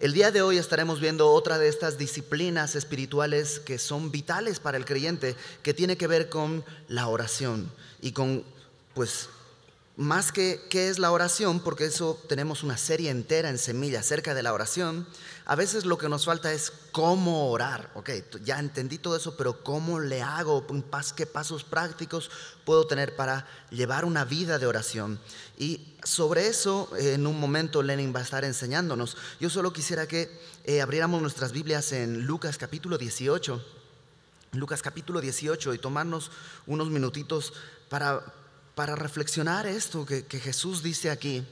El día de hoy estaremos viendo otra de estas disciplinas espirituales que son vitales para el creyente, que tiene que ver con la oración y con, pues, más que qué es la oración, porque eso tenemos una serie entera en Semilla acerca de la oración. A veces lo que nos falta es cómo orar. Ok, ya entendí todo eso, pero ¿cómo le hago? ¿Qué pasos prácticos puedo tener para llevar una vida de oración? Y sobre eso en un momento Lenin va a estar enseñándonos. Yo solo quisiera que abriéramos nuestras Biblias en Lucas capítulo 18. Lucas capítulo 18 y tomarnos unos minutitos para reflexionar esto que Jesús dice aquí.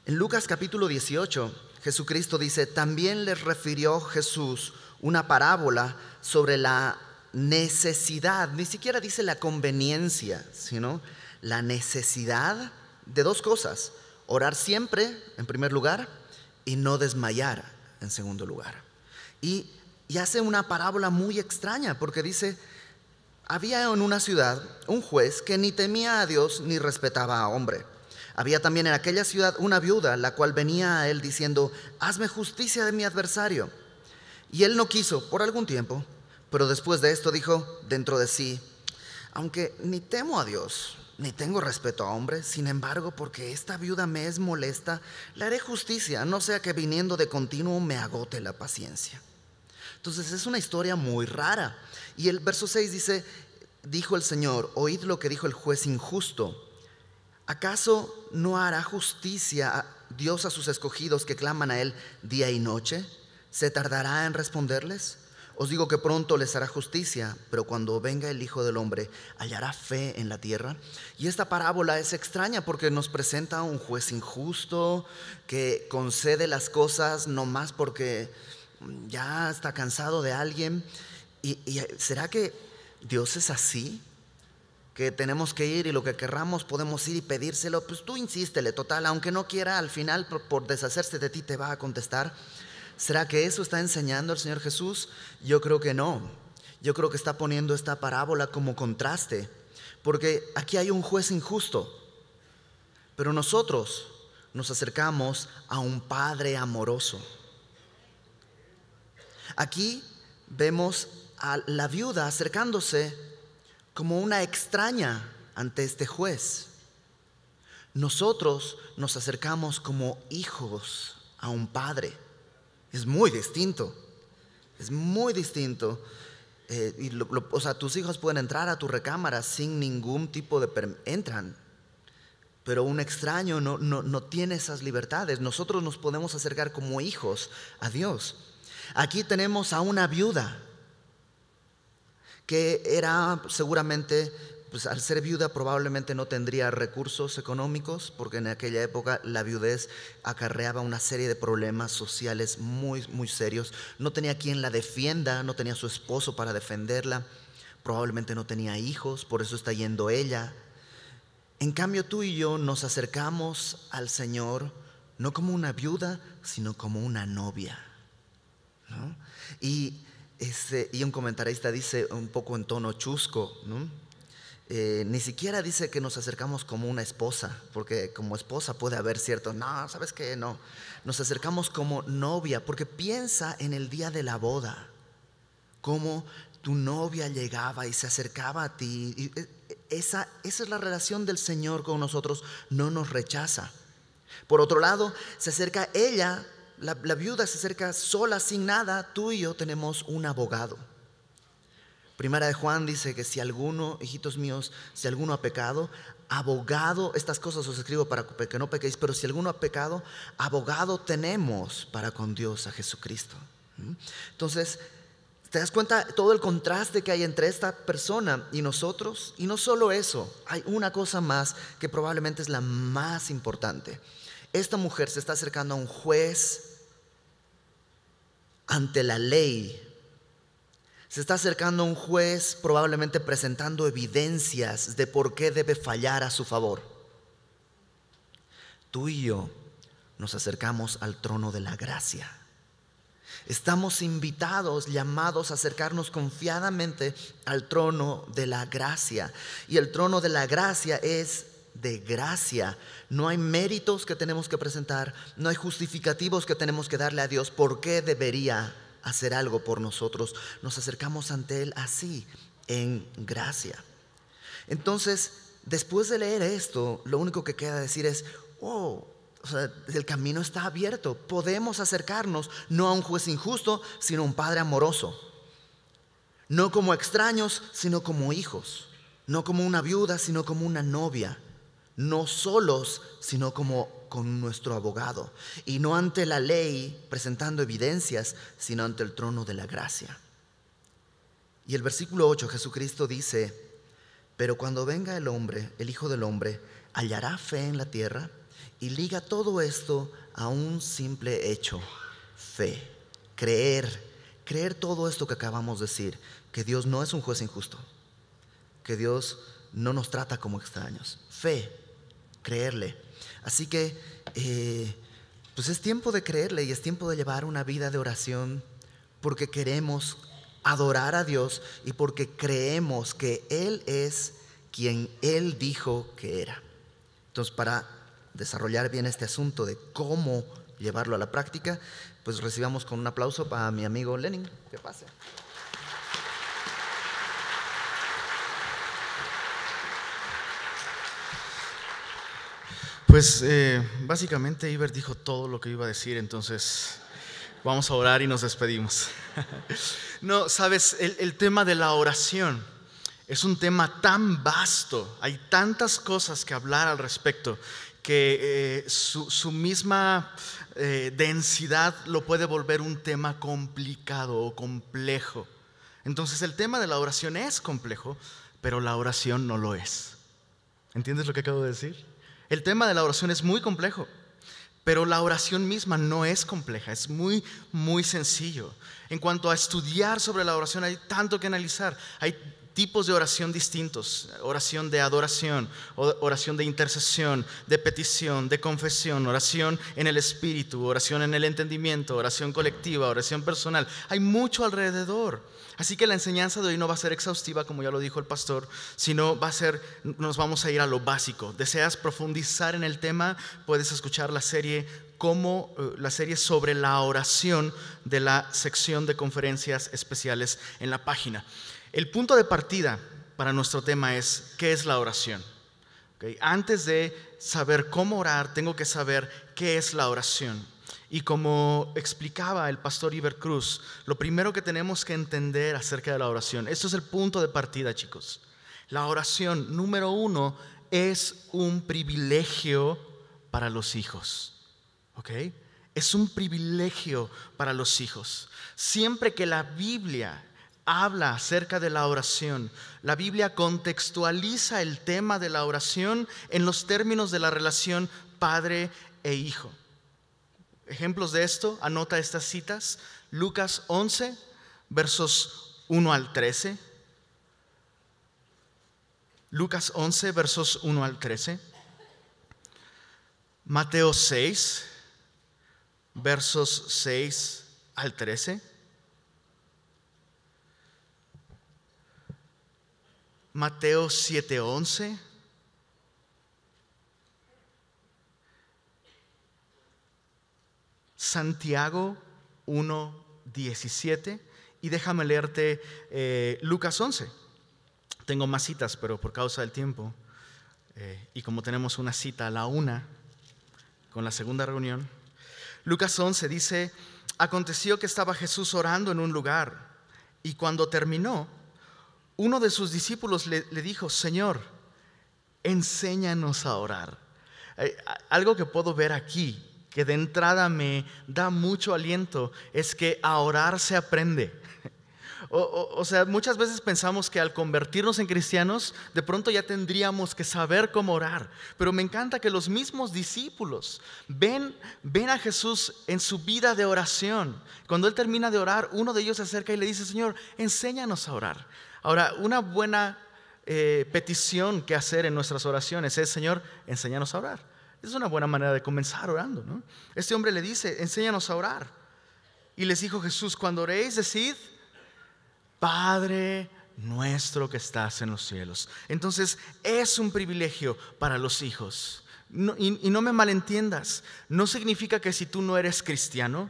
En Lucas capítulo 18, Jesucristo dice: también les refirió Jesús una parábola sobre la necesidad, ni siquiera dice la conveniencia, sino la necesidad de dos cosas: orar siempre, en primer lugar, y no desmayar, en segundo lugar. Y hace una parábola muy extraña, porque dice: había en una ciudad un juez que ni temía a Dios ni respetaba a hombre. Había también en aquella ciudad una viuda, la cual venía a él diciendo: hazme justicia de mi adversario. Y él no quiso por algún tiempo, pero después de esto dijo dentro de sí: aunque ni temo a Dios, ni tengo respeto a hombre, sin embargo, porque esta viuda me es molesta, le haré justicia, no sea que viniendo de continuo me agote la paciencia. Entonces es una historia muy rara. Y el verso 6 dice: dijo el Señor, oíd lo que dijo el juez injusto. ¿Acaso no hará justicia Dios a sus escogidos que claman a Él día y noche? ¿Se tardará en responderles? Os digo que pronto les hará justicia, pero cuando venga el Hijo del Hombre, ¿hallará fe en la tierra? Y esta parábola es extraña porque nos presenta a un juez injusto que concede las cosas nomás porque ya está cansado de alguien. ¿Y será que Dios es así? Que tenemos que ir y lo que querramos podemos ir y pedírselo. Pues tú insístele, total, aunque no quiera, al final por deshacerse de ti te va a contestar. ¿Será que eso está enseñando el Señor Jesús? Yo creo que no. Yo creo que está poniendo esta parábola como contraste, porque aquí hay un juez injusto, pero nosotros nos acercamos a un Padre amoroso. Aquí vemos a la viuda acercándose como una extraña ante este juez. Nosotros nos acercamos como hijos a un padre. Es muy distinto. Es muy distinto. O sea, tus hijos pueden entrar a tu recámara sin ningún tipo de entran. Pero un extraño no tiene esas libertades. Nosotros nos podemos acercar como hijos a Dios. Aquí tenemos a una viuda que era seguramente, pues al ser viuda probablemente no tendría recursos económicos, porque en aquella época la viudez acarreaba una serie de problemas sociales muy, muy serios. No tenía quien la defienda, no tenía su esposo para defenderla, probablemente no tenía hijos, por eso está yendo ella. En cambio tú y yo nos acercamos al Señor no como una viuda, sino como una novia, ¿no? Y un comentarista dice un poco en tono chusco, ¿no? Ni siquiera dice que nos acercamos como una esposa, porque como esposa puede haber cierto, no, ¿sabes qué? No, nos acercamos como novia, porque piensa en el día de la boda, cómo tu novia llegaba y se acercaba a ti. Y esa es la relación del Señor con nosotros, no nos rechaza. Por otro lado, se acerca ella. La viuda se acerca sola, sin nada. Tú y yo tenemos un abogado. Primera de Juan dice que si alguno, hijitos míos, si alguno ha pecado, abogado, estas cosas os escribo para que no pequéis, pero si alguno ha pecado, abogado tenemos para con Dios, a Jesucristo. Entonces, ¿te das cuenta todo el contraste que hay entre esta persona y nosotros? Y no solo eso, hay una cosa más que probablemente es la más importante. Esta mujer se está acercando a un juez ante la ley. Se está acercando a un juez probablemente presentando evidencias de por qué debe fallar a su favor. Tú y yo nos acercamos al trono de la gracia. Estamos invitados, llamados a acercarnos confiadamente al trono de la gracia. Y el trono de la gracia es de gracia. No hay méritos que tenemos que presentar, no hay justificativos que tenemos que darle a Dios por qué debería hacer algo por nosotros. Nos acercamos ante Él así, en gracia. Entonces, después de leer esto, lo único que queda decir es, o sea, el camino está abierto. Podemos acercarnos no a un juez injusto, sino a un Padre amoroso. No como extraños, sino como hijos. No como una viuda, sino como una novia. No solos, sino como con nuestro abogado. Y no ante la ley presentando evidencias, sino ante el trono de la gracia. Y el versículo 8, Jesucristo dice: pero cuando venga el hombre, el Hijo del Hombre, hallará fe en la tierra. Y liga todo esto a un simple hecho: fe, creer todo esto que acabamos de decir, que Dios no es un juez injusto, que Dios no nos trata como extraños. Fe, creerle. Así que pues es tiempo de creerle y es tiempo de llevar una vida de oración, porque queremos adorar a Dios y porque creemos que Él es quien Él dijo que era. Entonces, para desarrollar bien este asunto de cómo llevarlo a la práctica, pues recibamos con un aplauso para mi amigo Lenin. Que pase. Pues básicamente Iber dijo todo lo que iba a decir, entonces vamos a orar y nos despedimos. No, sabes, el tema de la oración es un tema tan vasto, hay tantas cosas que hablar al respecto, que su misma densidad lo puede volver un tema complicado o complejo. Entonces el tema de la oración es complejo, pero la oración no lo es. ¿Entiendes lo que acabo de decir? El tema de la oración es muy complejo, pero la oración misma no es compleja, es muy, muy sencillo. En cuanto a estudiar sobre la oración, hay tanto que analizar. Hay tipos de oración distintos: oración de adoración, oración de intercesión, de petición, de confesión, oración en el espíritu, oración en el entendimiento, oración colectiva, oración personal. Hay mucho alrededor. Así que la enseñanza de hoy no va a ser exhaustiva, como ya lo dijo el pastor, sino nos vamos a ir a lo básico. ¿Deseas profundizar en el tema? Puedes escuchar la serie sobre la oración de la sección de conferencias especiales en la página. El punto de partida para nuestro tema es: ¿qué es la oración? ¿Okay? Antes de saber cómo orar, tengo que saber qué es la oración. Y como explicaba el pastor Iber Cruz, lo primero que tenemos que entender acerca de la oración, esto es el punto de partida, chicos. La oración, número uno, es un privilegio para los hijos. ¿Ok? Es un privilegio para los hijos. Siempre que la Biblia habla acerca de la oración, la Biblia contextualiza el tema de la oración en los términos de la relación padre e hijo. Ejemplos de esto, anota estas citas: Lucas 11, versos 1 al 13. Lucas 11, versos 1 al 13. Mateo 6, versos 6 al 13. Mateo 7:11. Santiago 1:17. Y déjame leerte Lucas 11. Tengo más citas, pero por causa del tiempo y como tenemos una cita a la 1 con la segunda reunión, Lucas 11 dice: aconteció que estaba Jesús orando en un lugar, y cuando terminó, uno de sus discípulos le dijo: Señor, enséñanos a orar. Algo que puedo ver aquí, que de entrada me da mucho aliento, es que a orar se aprende. O sea, muchas veces pensamos que al convertirnos en cristianos, de pronto ya tendríamos que saber cómo orar. Pero me encanta que los mismos discípulos ven a Jesús en su vida de oración. Cuando Él termina de orar, uno de ellos se acerca y le dice: Señor, enséñanos a orar. Ahora, una buena petición que hacer en nuestras oraciones es: Señor, enséñanos a orar. Es una buena manera de comenzar orando, ¿no? Este hombre le dice: enséñanos a orar. Y les dijo Jesús: cuando oréis, decid: Padre nuestro que estás en los cielos. Entonces es un privilegio para los hijos. Y no me malentiendas, no significa que si tú no eres cristiano,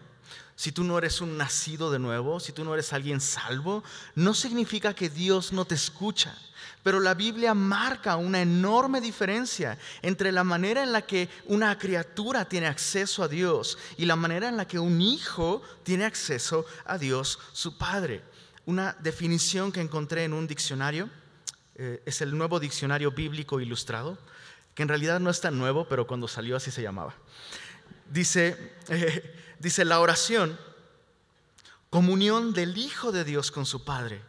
si tú no eres un nacido de nuevo, si tú no eres alguien salvo, no significa que Dios no te escucha. Pero la Biblia marca una enorme diferencia entre la manera en la que una criatura tiene acceso a Dios y la manera en la que un hijo tiene acceso a Dios, su Padre. Una definición que encontré en un diccionario, es el Nuevo Diccionario Bíblico Ilustrado, que en realidad no es tan nuevo, pero cuando salió así se llamaba. Dice la oración, comunión del Hijo de Dios con su Padre,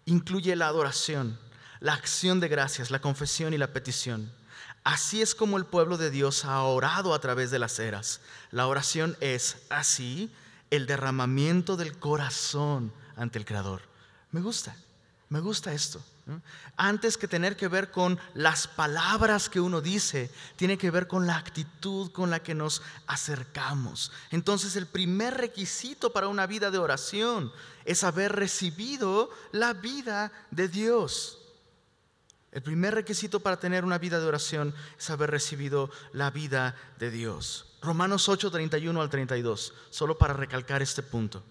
incluye la adoración, la acción de gracias, la confesión y la petición. Así es como el pueblo de Dios ha orado a través de las eras. La oración es así el derramamiento del corazón ante el Creador. Me gusta esto, ¿no? Antes que tener que ver con las palabras que uno dice, tiene que ver con la actitud con la que nos acercamos. Entonces el primer requisito para una vida de oración es haber recibido la vida de Dios. El primer requisito para tener una vida de oración es haber recibido la vida de Dios. Romanos 8, 31 al 32, solo para recalcar este punto.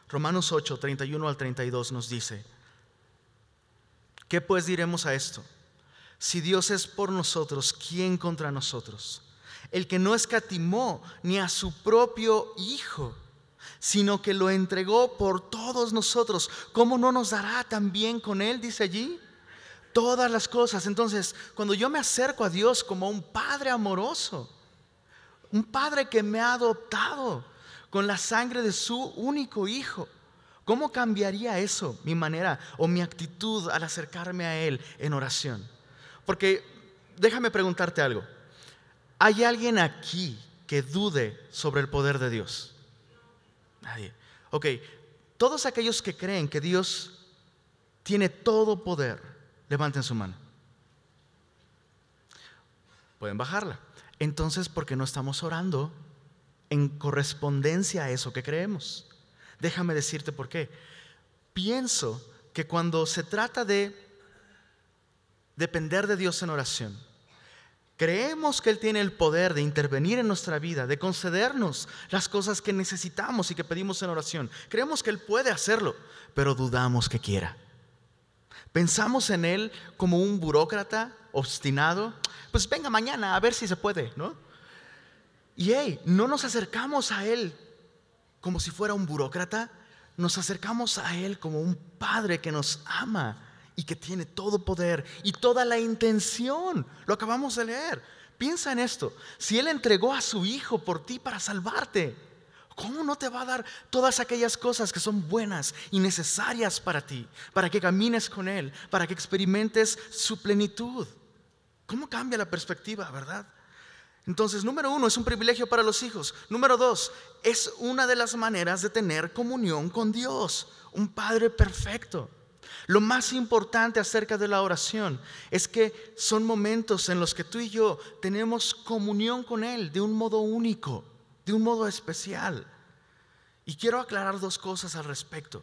Romanos 8, 31 al 32 nos dice: ¿qué pues diremos a esto? Si Dios es por nosotros, ¿quién contra nosotros? El que no escatimó ni a su propio Hijo, sino que lo entregó por todos nosotros, ¿cómo no nos dará también con Él? Dice allí, todas las cosas. Entonces, cuando yo me acerco a Dios como un Padre amoroso, un Padre que me ha adoptado con la sangre de su único Hijo, ¿cómo cambiaría eso mi manera o mi actitud al acercarme a Él en oración? Porque déjame preguntarte algo. ¿Hay alguien aquí que dude sobre el poder de Dios? Nadie. Ok, todos aquellos que creen que Dios tiene todo poder, levanten su mano. Pueden bajarla. Entonces, ¿por qué no estamos orando en correspondencia a eso que creemos? Déjame decirte por qué. Pienso que cuando se trata de depender de Dios en oración, creemos que Él tiene el poder de intervenir en nuestra vida, de concedernos las cosas que necesitamos y que pedimos en oración. Creemos que Él puede hacerlo, pero dudamos que quiera. Pensamos en Él como un burócrata obstinado. Pues venga mañana a ver si se puede, ¿no? Y no nos acercamos a Él como si fuera un burócrata. Nos acercamos a Él como un Padre que nos ama y que tiene todo poder y toda la intención. Lo acabamos de leer. Piensa en esto. Si Él entregó a su Hijo por ti para salvarte, ¿cómo no te va a dar todas aquellas cosas que son buenas y necesarias para ti, para que camines con Él, para que experimentes su plenitud? ¿Cómo cambia la perspectiva, verdad? Entonces, número 1, es un privilegio para los hijos. Número 2, es una de las maneras de tener comunión con Dios, un Padre perfecto. Lo más importante acerca de la oración es que son momentos en los que tú y yo tenemos comunión con Él de un modo único, de un modo especial. Y quiero aclarar 2 cosas al respecto.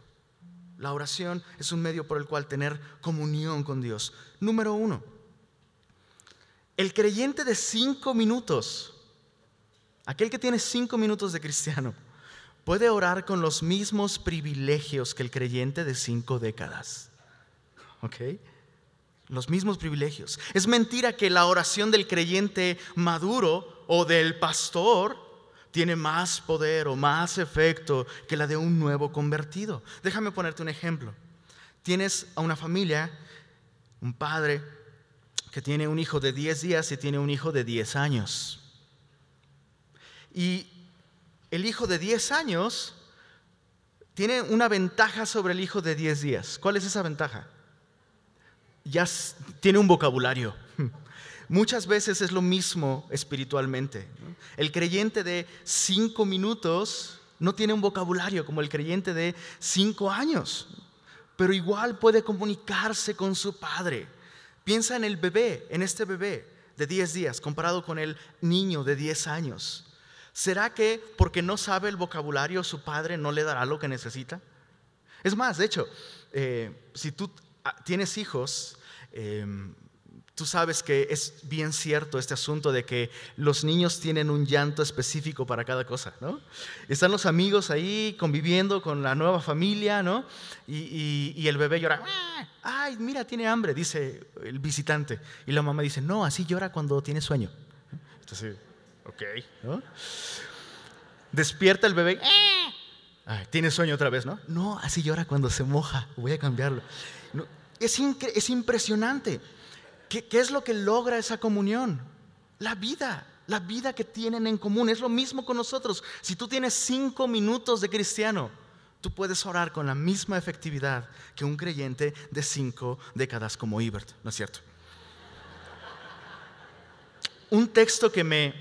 La oración es un medio por el cual tener comunión con Dios. Número 1, el creyente de 5 minutos, aquel que tiene 5 minutos de cristiano, puede orar con los mismos privilegios que el creyente de 5 décadas. ¿Ok? Los mismos privilegios. Es mentira que la oración del creyente maduro o del pastor tiene más poder o más efecto que la de un nuevo convertido. Déjame ponerte un ejemplo. Tienes a una familia, un padre que tiene un hijo de 10 días y tiene un hijo de 10 años. Y el hijo de 10 años tiene una ventaja sobre el hijo de 10 días. ¿Cuál es esa ventaja? Ya tiene un vocabulario. Muchas veces es lo mismo espiritualmente, ¿no? El creyente de 5 minutos no tiene un vocabulario como el creyente de 5 años, pero igual puede comunicarse con su padre. Piensa en el bebé, en este bebé de 10 días comparado con el niño de 10 años. ¿Será que porque no sabe el vocabulario su padre no le dará lo que necesita? Es más, de hecho, si tú tienes hijos, tú sabes que es bien cierto este asunto de que los niños tienen un llanto específico para cada cosa, ¿no? Están los amigos ahí conviviendo con la nueva familia, ¿no? Y el bebé llora, ay, mira, tiene hambre, dice el visitante. Y la mamá dice, no, así llora cuando tiene sueño. Entonces, ok, ¿no? Despierta el bebé, ay, tiene sueño otra vez, ¿no? No, así llora cuando se moja, voy a cambiarlo. No, es impresionante. ¿Qué es lo que logra esa comunión? La vida que tienen en común. Es lo mismo con nosotros. Si tú tienes 5 minutos de cristiano, tú puedes orar con la misma efectividad que un creyente de 5 décadas como Ibert, ¿no es cierto? Un texto que me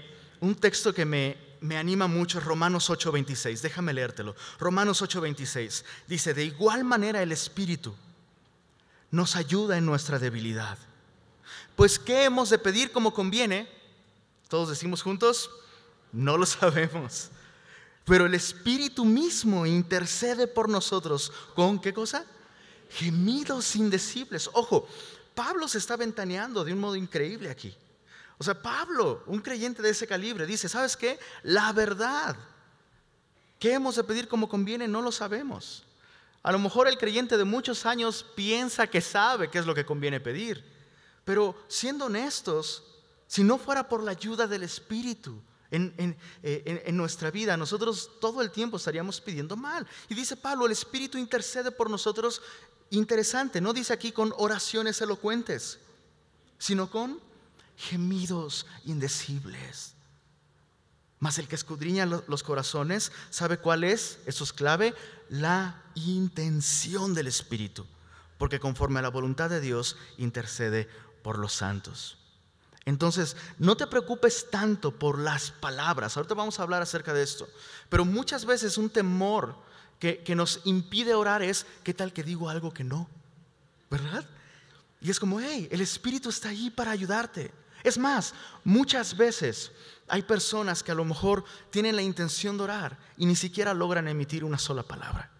anima mucho es Romanos 8:26. Déjame leértelo. Romanos 8:26 dice, de igual manera el Espíritu nos ayuda en nuestra debilidad. Pues, ¿qué hemos de pedir como conviene? Todos decimos juntos, no lo sabemos. Pero el Espíritu mismo intercede por nosotros. ¿Con qué cosa? Gemidos indecibles. Ojo, Pablo se está ventaneando de un modo increíble aquí. O sea, Pablo, un creyente de ese calibre, dice, ¿sabes qué? La verdad. ¿Qué hemos de pedir como conviene? No lo sabemos. A lo mejor el creyente de muchos años piensa que sabe qué es lo que conviene pedir. Pero siendo honestos, si no fuera por la ayuda del Espíritu en nuestra vida, nosotros todo el tiempo estaríamos pidiendo mal. Y dice Pablo, el Espíritu intercede por nosotros. Interesante, no dice aquí con oraciones elocuentes, sino con gemidos indecibles. Mas el que escudriña los corazones sabe cuál es, eso es clave, la intención del Espíritu, porque conforme a la voluntad de Dios intercede por los santos. Entonces, no te preocupes tanto por las palabras. Ahorita vamos a hablar acerca de esto. Pero muchas veces un temor que nos impide orar es, ¿qué tal que digo algo que no? ¿Verdad? Y es como, hey, el Espíritu está ahí para ayudarte. Es más, muchas veces hay personas que a lo mejor tienen la intención de orar y ni siquiera logran emitir una sola palabra.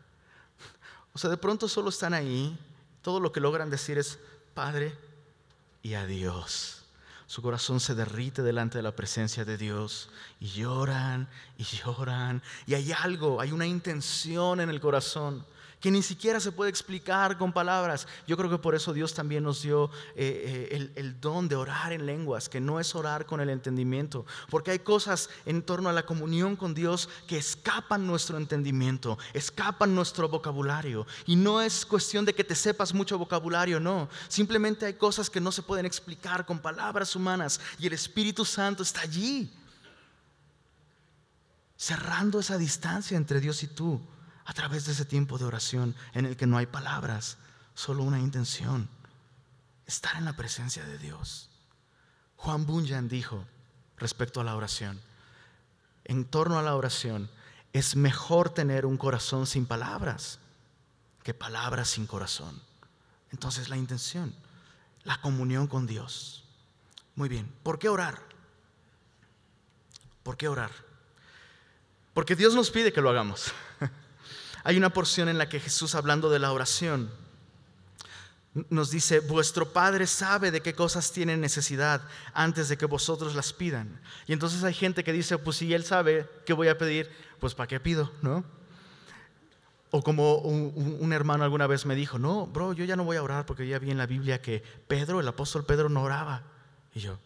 O sea, de pronto solo están ahí. Todo lo que logran decir es, Padre, y adiós. Su corazón se derrite delante de la presencia de Dios y lloran y hay algo, hay una intención en el corazón que ni siquiera se puede explicar con palabras. Yo creo que por eso Dios también nos dio el don de orar en lenguas, que no es orar con el entendimiento, porque hay cosas en torno a la comunión con Dios que escapan nuestro entendimiento, escapan nuestro vocabulario, y no es cuestión de que te sepas mucho vocabulario, no, simplemente hay cosas que no se pueden explicar con palabras humanas, y el Espíritu Santo está allí, cerrando esa distancia entre Dios y tú, a través de ese tiempo de oración en el que no hay palabras, solo una intención: estar en la presencia de Dios. Juan Bunyan dijo respecto a la oración, en torno a la oración, es mejor tener un corazón sin palabras que palabras sin corazón. Entonces la intención, la comunión con Dios. Muy bien, ¿por qué orar? ¿Por qué orar? Porque Dios nos pide que lo hagamos. Hay una porción en la que Jesús, hablando de la oración, nos dice: vuestro Padre sabe de qué cosas tienen necesidad antes de que vosotros las pidan. Y entonces hay gente que dice: pues si Él sabe qué voy a pedir, pues ¿para qué pido? ¿No? O como un hermano alguna vez me dijo: no, bro, yo ya no voy a orar porque ya vi en la Biblia que Pedro, el apóstol Pedro, no oraba. Y yo: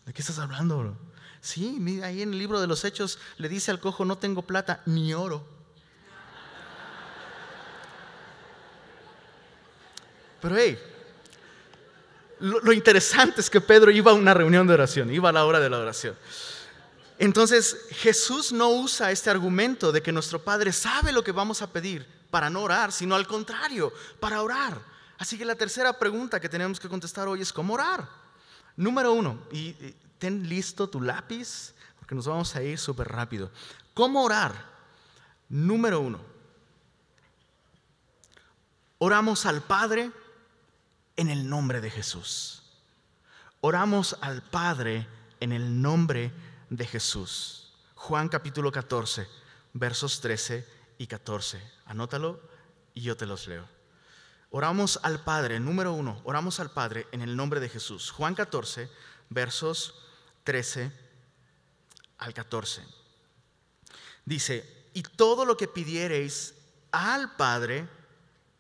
¿de qué estás hablando, bro? Sí, mira, ahí en el libro de los Hechos le dice al cojo: no tengo plata ni oro. Pero hey, lo interesante es que Pedro iba a una reunión de oración, iba a la hora de la oración. Entonces Jesús no usa este argumento de que nuestro Padre sabe lo que vamos a pedir para no orar, sino al contrario, para orar. Así que la tercera pregunta que tenemos que contestar hoy es: ¿cómo orar? Número 1, y ten listo tu lápiz porque nos vamos a ir súper rápido. ¿Cómo orar? Número 1, oramos al Padre en el nombre de Jesús. Oramos al Padre en el nombre de Jesús. Juan capítulo 14, versos 13 y 14. Anótalo y yo te los leo. Oramos al Padre, número 1, oramos al Padre en el nombre de Jesús. Juan 14, versos 13 al 14. Dice, y todo lo que pidiereis al Padre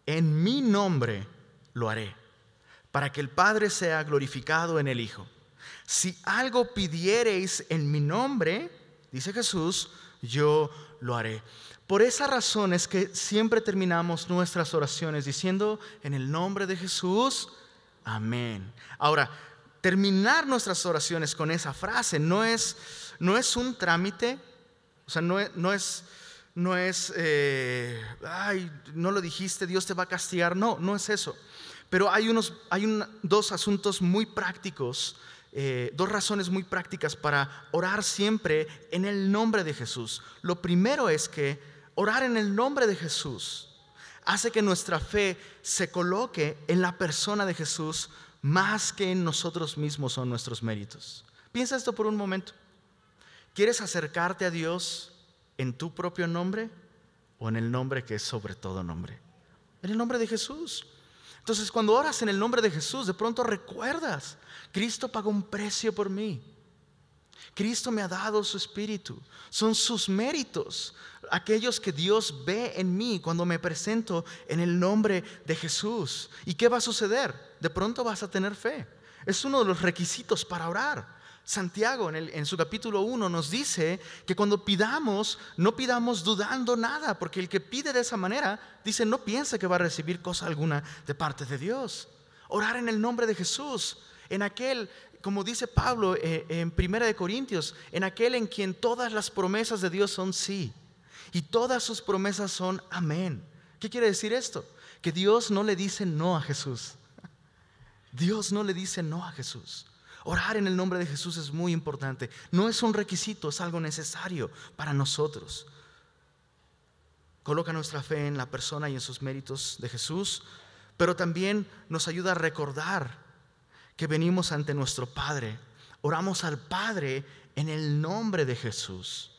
en mi nombre lo haré, para que el Padre sea glorificado en el Hijo. Si algo pidiereis en mi nombre, dice Jesús, yo lo haré. Por esa razón es que siempre terminamos nuestras oraciones diciendo, en el nombre de Jesús, amén. Ahora, terminar nuestras oraciones con esa frase no es un trámite, o sea, no es ay, no lo dijiste, Dios te va a castigar. No es eso. Pero hay dos asuntos muy prácticos, dos razones muy prácticas para orar siempre en el nombre de Jesús. Lo primero es que orar en el nombre de Jesús hace que nuestra fe se coloque en la persona de Jesús más que en nosotros mismos o en nuestros méritos. Piensa esto por un momento. ¿Quieres acercarte a Dios en tu propio nombre o en el nombre que es sobre todo nombre? En el nombre de Jesús. Entonces, cuando oras en el nombre de Jesús, de pronto recuerdas, Cristo pagó un precio por mí. Cristo me ha dado su Espíritu. Son sus méritos, aquellos que Dios ve en mí cuando me presento en el nombre de Jesús. ¿Y qué va a suceder? De pronto vas a tener fe. Es uno de los requisitos para orar. Santiago en su capítulo 1 nos dice que cuando pidamos, no pidamos dudando nada, porque el que pide de esa manera, dice, no piensa que va a recibir cosa alguna de parte de Dios. Orar en el nombre de Jesús, en aquel, como dice Pablo en 1 Corintios, en aquel en quien todas las promesas de Dios son sí, y todas sus promesas son amén. ¿Qué quiere decir esto? Que Dios no le dice no a Jesús. Dios no le dice no a Jesús. Orar en el nombre de Jesús es muy importante. No es un requisito, es algo necesario para nosotros. Coloca nuestra fe en la persona y en sus méritos de Jesús, pero también nos ayuda a recordar que venimos ante nuestro Padre. Oramos al Padre en el nombre de Jesús.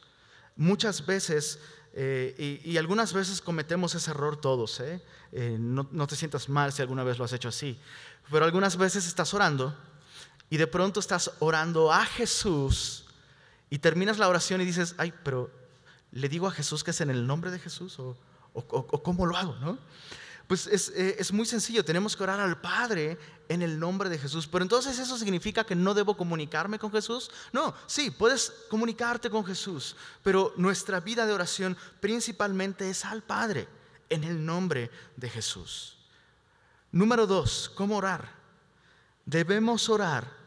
Muchas veces, y algunas veces cometemos ese error todos, no te sientas mal si alguna vez lo has hecho así, pero algunas veces estás orando y de pronto estás orando a Jesús y terminas la oración y dices, ay, pero ¿le digo a Jesús que es en el nombre de Jesús? ¿O cómo lo hago? ¿No? Pues es muy sencillo, tenemos que orar al Padre en el nombre de Jesús. Pero entonces, ¿eso significa que no debo comunicarme con Jesús? No, sí, puedes comunicarte con Jesús, pero nuestra vida de oración principalmente es al Padre en el nombre de Jesús. Número 2, ¿cómo orar? Debemos orar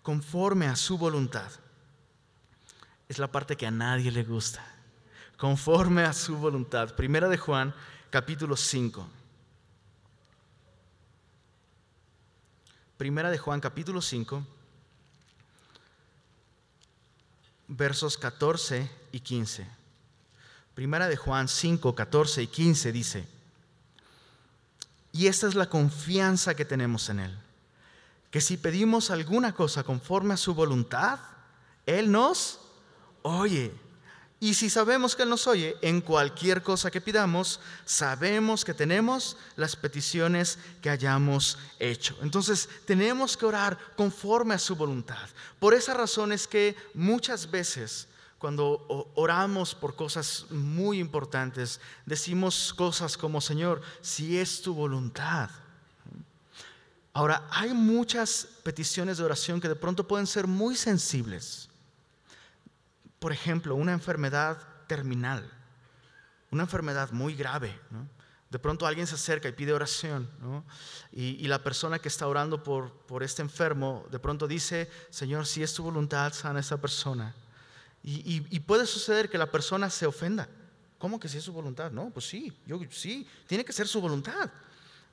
conforme a su voluntad. Es la parte que a nadie le gusta. Conforme a su voluntad. Primera de Juan, capítulo 5. Primera de Juan, capítulo 5, versos 14 y 15. Primera de Juan 5, 14 y 15 dice, y esta es la confianza que tenemos en Él, que si pedimos alguna cosa conforme a su voluntad, Él nos oye. Y si sabemos que Él nos oye, en cualquier cosa que pidamos, sabemos que tenemos las peticiones que hayamos hecho. Entonces, tenemos que orar conforme a su voluntad. Por esa razón es que muchas veces, cuando oramos por cosas muy importantes, decimos cosas como, Señor, si es tu voluntad. Ahora, hay muchas peticiones de oración que de pronto pueden ser muy sensibles. Por ejemplo, una enfermedad terminal, una enfermedad muy grave, ¿no? De pronto alguien se acerca y pide oración, ¿no? Y la persona que está orando por este enfermo, de pronto dice, Señor, si es tu voluntad, sana a esa persona. Y puede suceder que la persona se ofenda. ¿Cómo que si es su voluntad? No, pues sí, sí, tiene que ser su voluntad.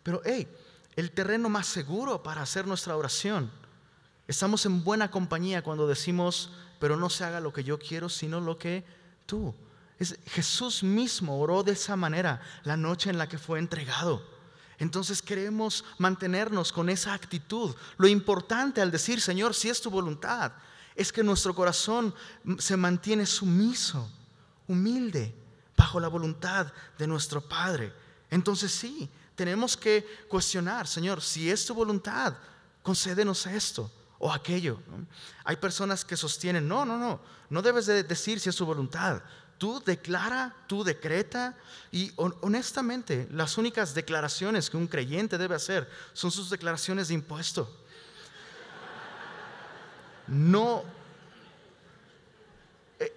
Pero, el terreno más seguro para hacer nuestra oración, estamos en buena compañía cuando decimos, pero no se haga lo que yo quiero, sino lo que tú. Jesús mismo oró de esa manera la noche en la que fue entregado. Entonces queremos mantenernos con esa actitud. Lo importante al decir, Señor, si es tu voluntad, es que nuestro corazón se mantiene sumiso, humilde, bajo la voluntad de nuestro Padre. Entonces sí, tenemos que cuestionar, Señor, si es tu voluntad, concédenos esto o aquello, ¿no? Hay personas que sostienen, no debes de decir si es tu voluntad. Tú declara, tú decreta, y honestamente las únicas declaraciones que un creyente debe hacer son sus declaraciones de impuesto. No,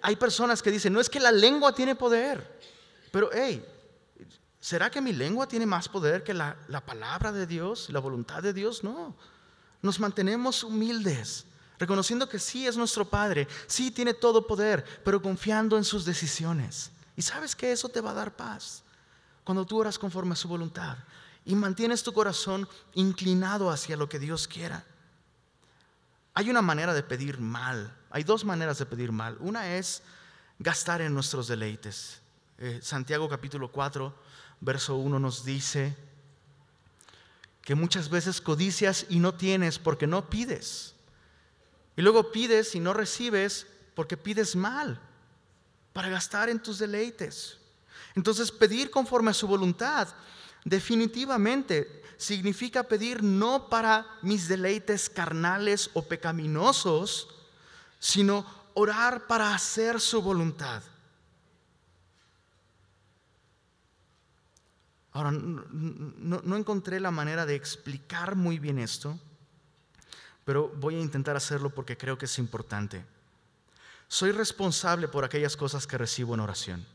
hay personas que dicen, no, es que la lengua tiene poder, pero ¿será que mi lengua tiene más poder que la palabra de Dios, la voluntad de Dios? No, nos mantenemos humildes, reconociendo que sí es nuestro Padre, sí tiene todo poder, pero confiando en sus decisiones. Y sabes que eso te va a dar paz cuando tú oras conforme a su voluntad y mantienes tu corazón inclinado hacia lo que Dios quiera. Hay una manera de pedir mal, hay dos maneras de pedir mal. Una es gastar en nuestros deleites. Santiago capítulo 4, verso 1 nos dice que muchas veces codicias y no tienes porque no pides. Y luego pides y no recibes porque pides mal, para gastar en tus deleites. Entonces, pedir conforme a su voluntad definitivamente significa pedir no para mis deleites carnales o pecaminosos, sino orar para hacer su voluntad. Ahora, no encontré la manera de explicar muy bien esto, pero voy a intentar hacerlo porque creo que es importante. Soy responsable por aquellas cosas que recibo en oración.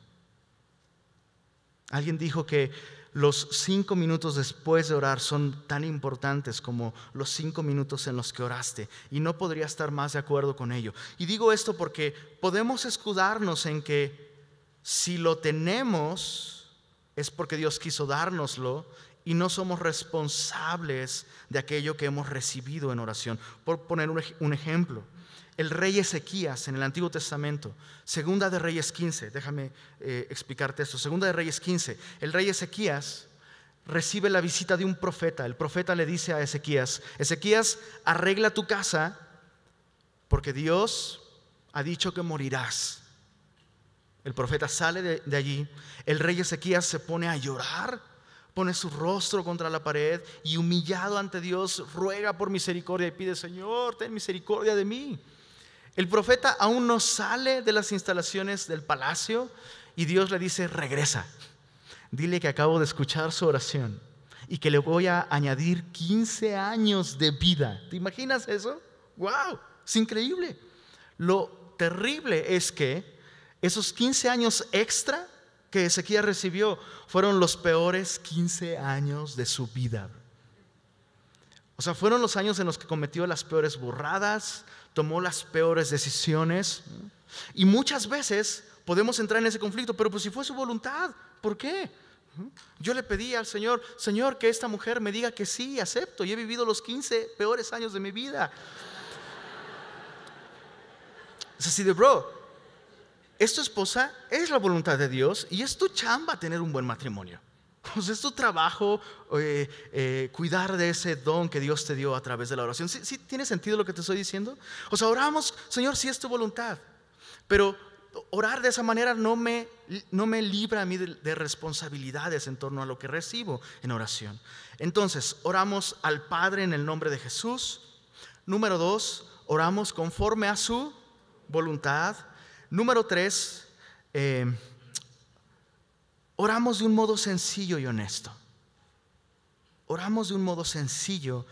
Alguien dijo que los 5 minutos después de orar son tan importantes como los 5 minutos en los que oraste, y no podría estar más de acuerdo con ello. Y digo esto porque podemos escudarnos en que si lo tenemos es porque Dios quiso dárnoslo, y no somos responsables de aquello que hemos recibido en oración. Por poner un ejemplo, el rey Ezequías en el Antiguo Testamento, Segunda de Reyes 15, déjame explicarte esto. Segunda de Reyes 15, el rey Ezequías recibe la visita de un profeta. El profeta le dice a Ezequías, Ezequías, arregla tu casa porque Dios ha dicho que morirás. El profeta sale de allí, el rey Ezequías se pone a llorar, pone su rostro contra la pared y humillado ante Dios ruega por misericordia y pide, Señor, ten misericordia de mí. El profeta aún no sale de las instalaciones del palacio y Dios le dice, regresa, dile que acabo de escuchar su oración y que le voy a añadir 15 años de vida. ¿Te imaginas eso? ¡Wow! Es increíble. Lo terrible es que esos 15 años extra que Ezequías recibió fueron los peores 15 años de su vida. O sea, fueron los años en los que cometió las peores burradas, tomó las peores decisiones. Y muchas veces podemos entrar en ese conflicto, pero pues si fue su voluntad, ¿por qué? Yo le pedí al Señor, Señor, que esta mujer me diga que sí, acepto, y he vivido los 15 peores años de mi vida. Es así de, bro, es tu esposa, es la voluntad de Dios y es tu chamba tener un buen matrimonio. Pues es tu trabajo cuidar de ese don que Dios te dio a través de la oración. ¿Sí tiene sentido lo que te estoy diciendo? O sea, oramos, Señor, si es tu voluntad, pero orar de esa manera no me libra a mí de responsabilidades en torno a lo que recibo en oración. Entonces, oramos al Padre en el nombre de Jesús. Número 2, oramos conforme a su voluntad. Número 3, oramos de un modo sencillo y honesto. Oramos de un modo sencillo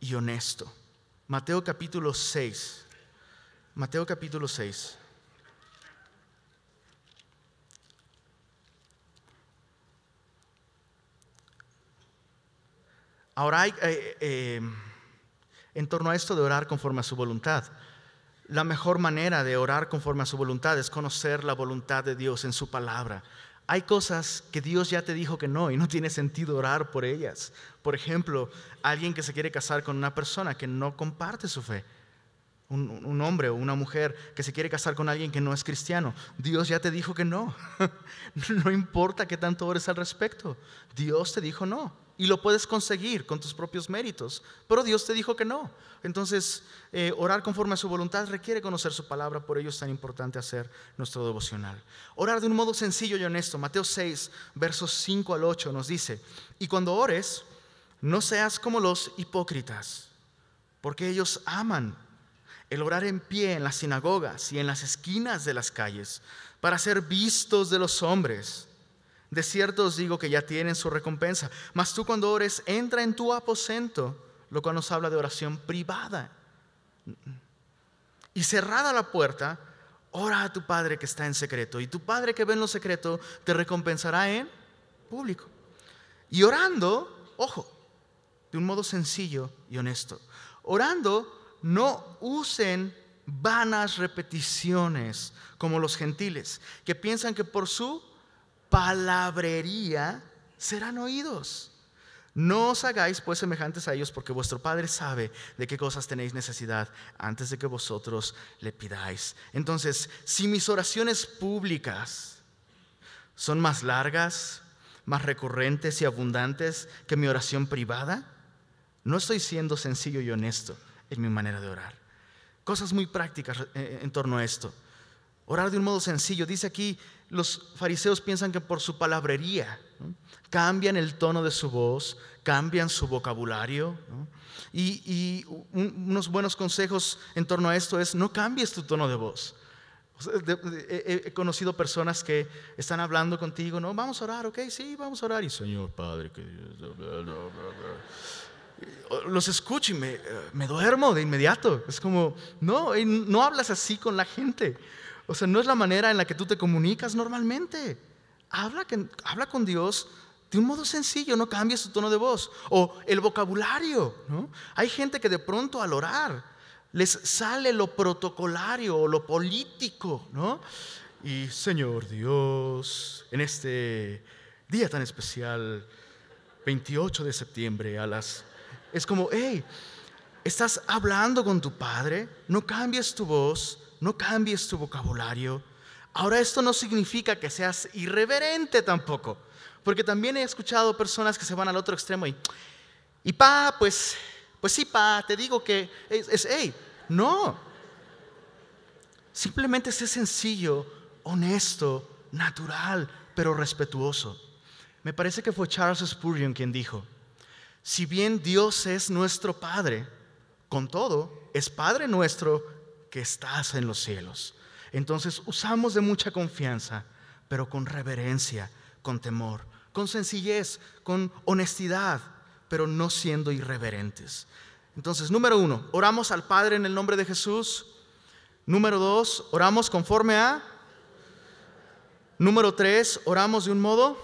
y honesto. Mateo capítulo 6. Mateo capítulo 6. Ahora hay, en torno a esto de orar conforme a su voluntad, la mejor manera de orar conforme a su voluntad es conocer la voluntad de Dios en su palabra. Hay cosas que Dios ya te dijo que no y no tiene sentido orar por ellas. Por ejemplo, alguien que se quiere casar con una persona que no comparte su fe. Un hombre o una mujer que se quiere casar con alguien que no es cristiano. Dios ya te dijo que no. No importa qué tanto ores al respecto. Dios te dijo no. y lo puedes conseguir con tus propios méritos, pero Dios te dijo que no. Entonces, orar conforme a su voluntad requiere conocer su palabra, por ello es tan importante hacer nuestro devocional. Orar de un modo sencillo y honesto. Mateo 6, versos 5 al 8 nos dice: y cuando ores, no seas como los hipócritas, porque ellos aman el orar en pie en las sinagogas y en las esquinas de las calles, para ser vistos de los hombres. De cierto os digo que ya tienen su recompensa. Mas tú, cuando ores, entra en tu aposento, lo cual nos habla de oración privada, y cerrada la puerta, ora a tu Padre que está en secreto, y tu Padre que ve en lo secreto te recompensará en público. Y orando, ojo, de un modo sencillo y honesto. Orando, no usen vanas repeticiones como los gentiles, que piensan que por su palabrería serán oídos. No os hagáis pues semejantes a ellos, porque vuestro Padre sabe de qué cosas tenéis necesidad antes de que vosotros le pidáis. Entonces, si mis oraciones públicas son más largas, más recurrentes y abundantes que mi oración privada, no estoy siendo sencillo y honesto en mi manera de orar. Cosas muy prácticas en torno a esto. Orar de un modo sencillo. Dice aquí, los fariseos piensan que por su palabrería, ¿no?, cambian el tono de su voz, cambian su vocabulario, ¿no? Y unos buenos consejos en torno a esto es: no cambies tu tono de voz. O sea, he conocido personas que están hablando contigo, ¿no? Vamos a orar, ok, sí, vamos a orar. Y Señor Padre, que los escucho y me duermo de inmediato. Es como, no hablas así con la gente. O sea, no es la manera en la que tú te comunicas normalmente. Habla con Dios de un modo sencillo, no cambies tu tono de voz. O el vocabulario, ¿no? Hay gente que de pronto al orar les sale lo protocolario o lo político, ¿no? Y Señor Dios, en este día tan especial, 28 de septiembre es como, hey, estás hablando con tu Padre, no cambies tu voz, no cambies tu vocabulario. Ahora, esto no significa que seas irreverente tampoco, porque también he escuchado personas que se van al otro extremo y pues sí, te digo que hey, no. Simplemente sé sencillo, honesto, natural, pero respetuoso. Me parece que fue Charles Spurgeon quien dijo: si bien Dios es nuestro Padre, con todo es Padre nuestro que estás en los cielos. Entonces usamos de mucha confianza, pero con reverencia, con temor, con sencillez, con honestidad, pero no siendo irreverentes. Entonces, número 1, oramos al Padre en el nombre de Jesús. Número 2, oramos conforme a. Número 3, oramos de un modo.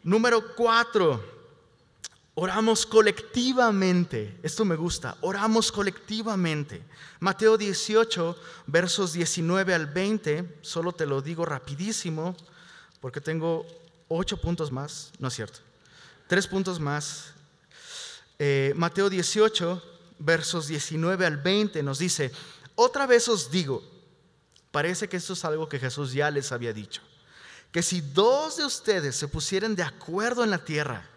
Número 4, oramos colectivamente. Esto me gusta, oramos colectivamente. Mateo 18, versos 19 al 20, solo te lo digo rapidísimo, porque tengo 8 puntos más, no es cierto, 3 puntos más. Mateo 18, versos 19 al 20 nos dice: otra vez os digo, parece que esto es algo que Jesús ya les había dicho, que si 2 de ustedes se pusieren de acuerdo en la tierra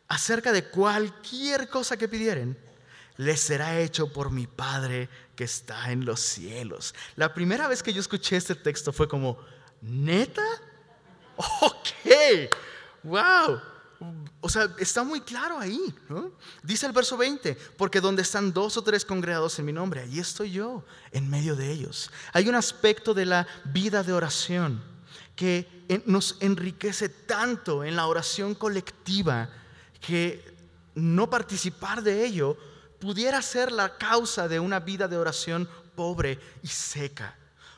acerca de cualquier cosa que pidieren, les será hecho por mi Padre que está en los cielos. La primera vez que yo escuché este texto fue como, ¿neta? Ok, wow. O sea, está muy claro ahí, ¿no? Dice el verso 20: porque donde están 2 o 3 congregados en mi nombre, allí estoy yo en medio de ellos. Hay un aspecto de la vida de oración que nos enriquece tanto en la oración colectiva, que no participar de ello pudiera ser la causa de una vida de oración pobre y seca.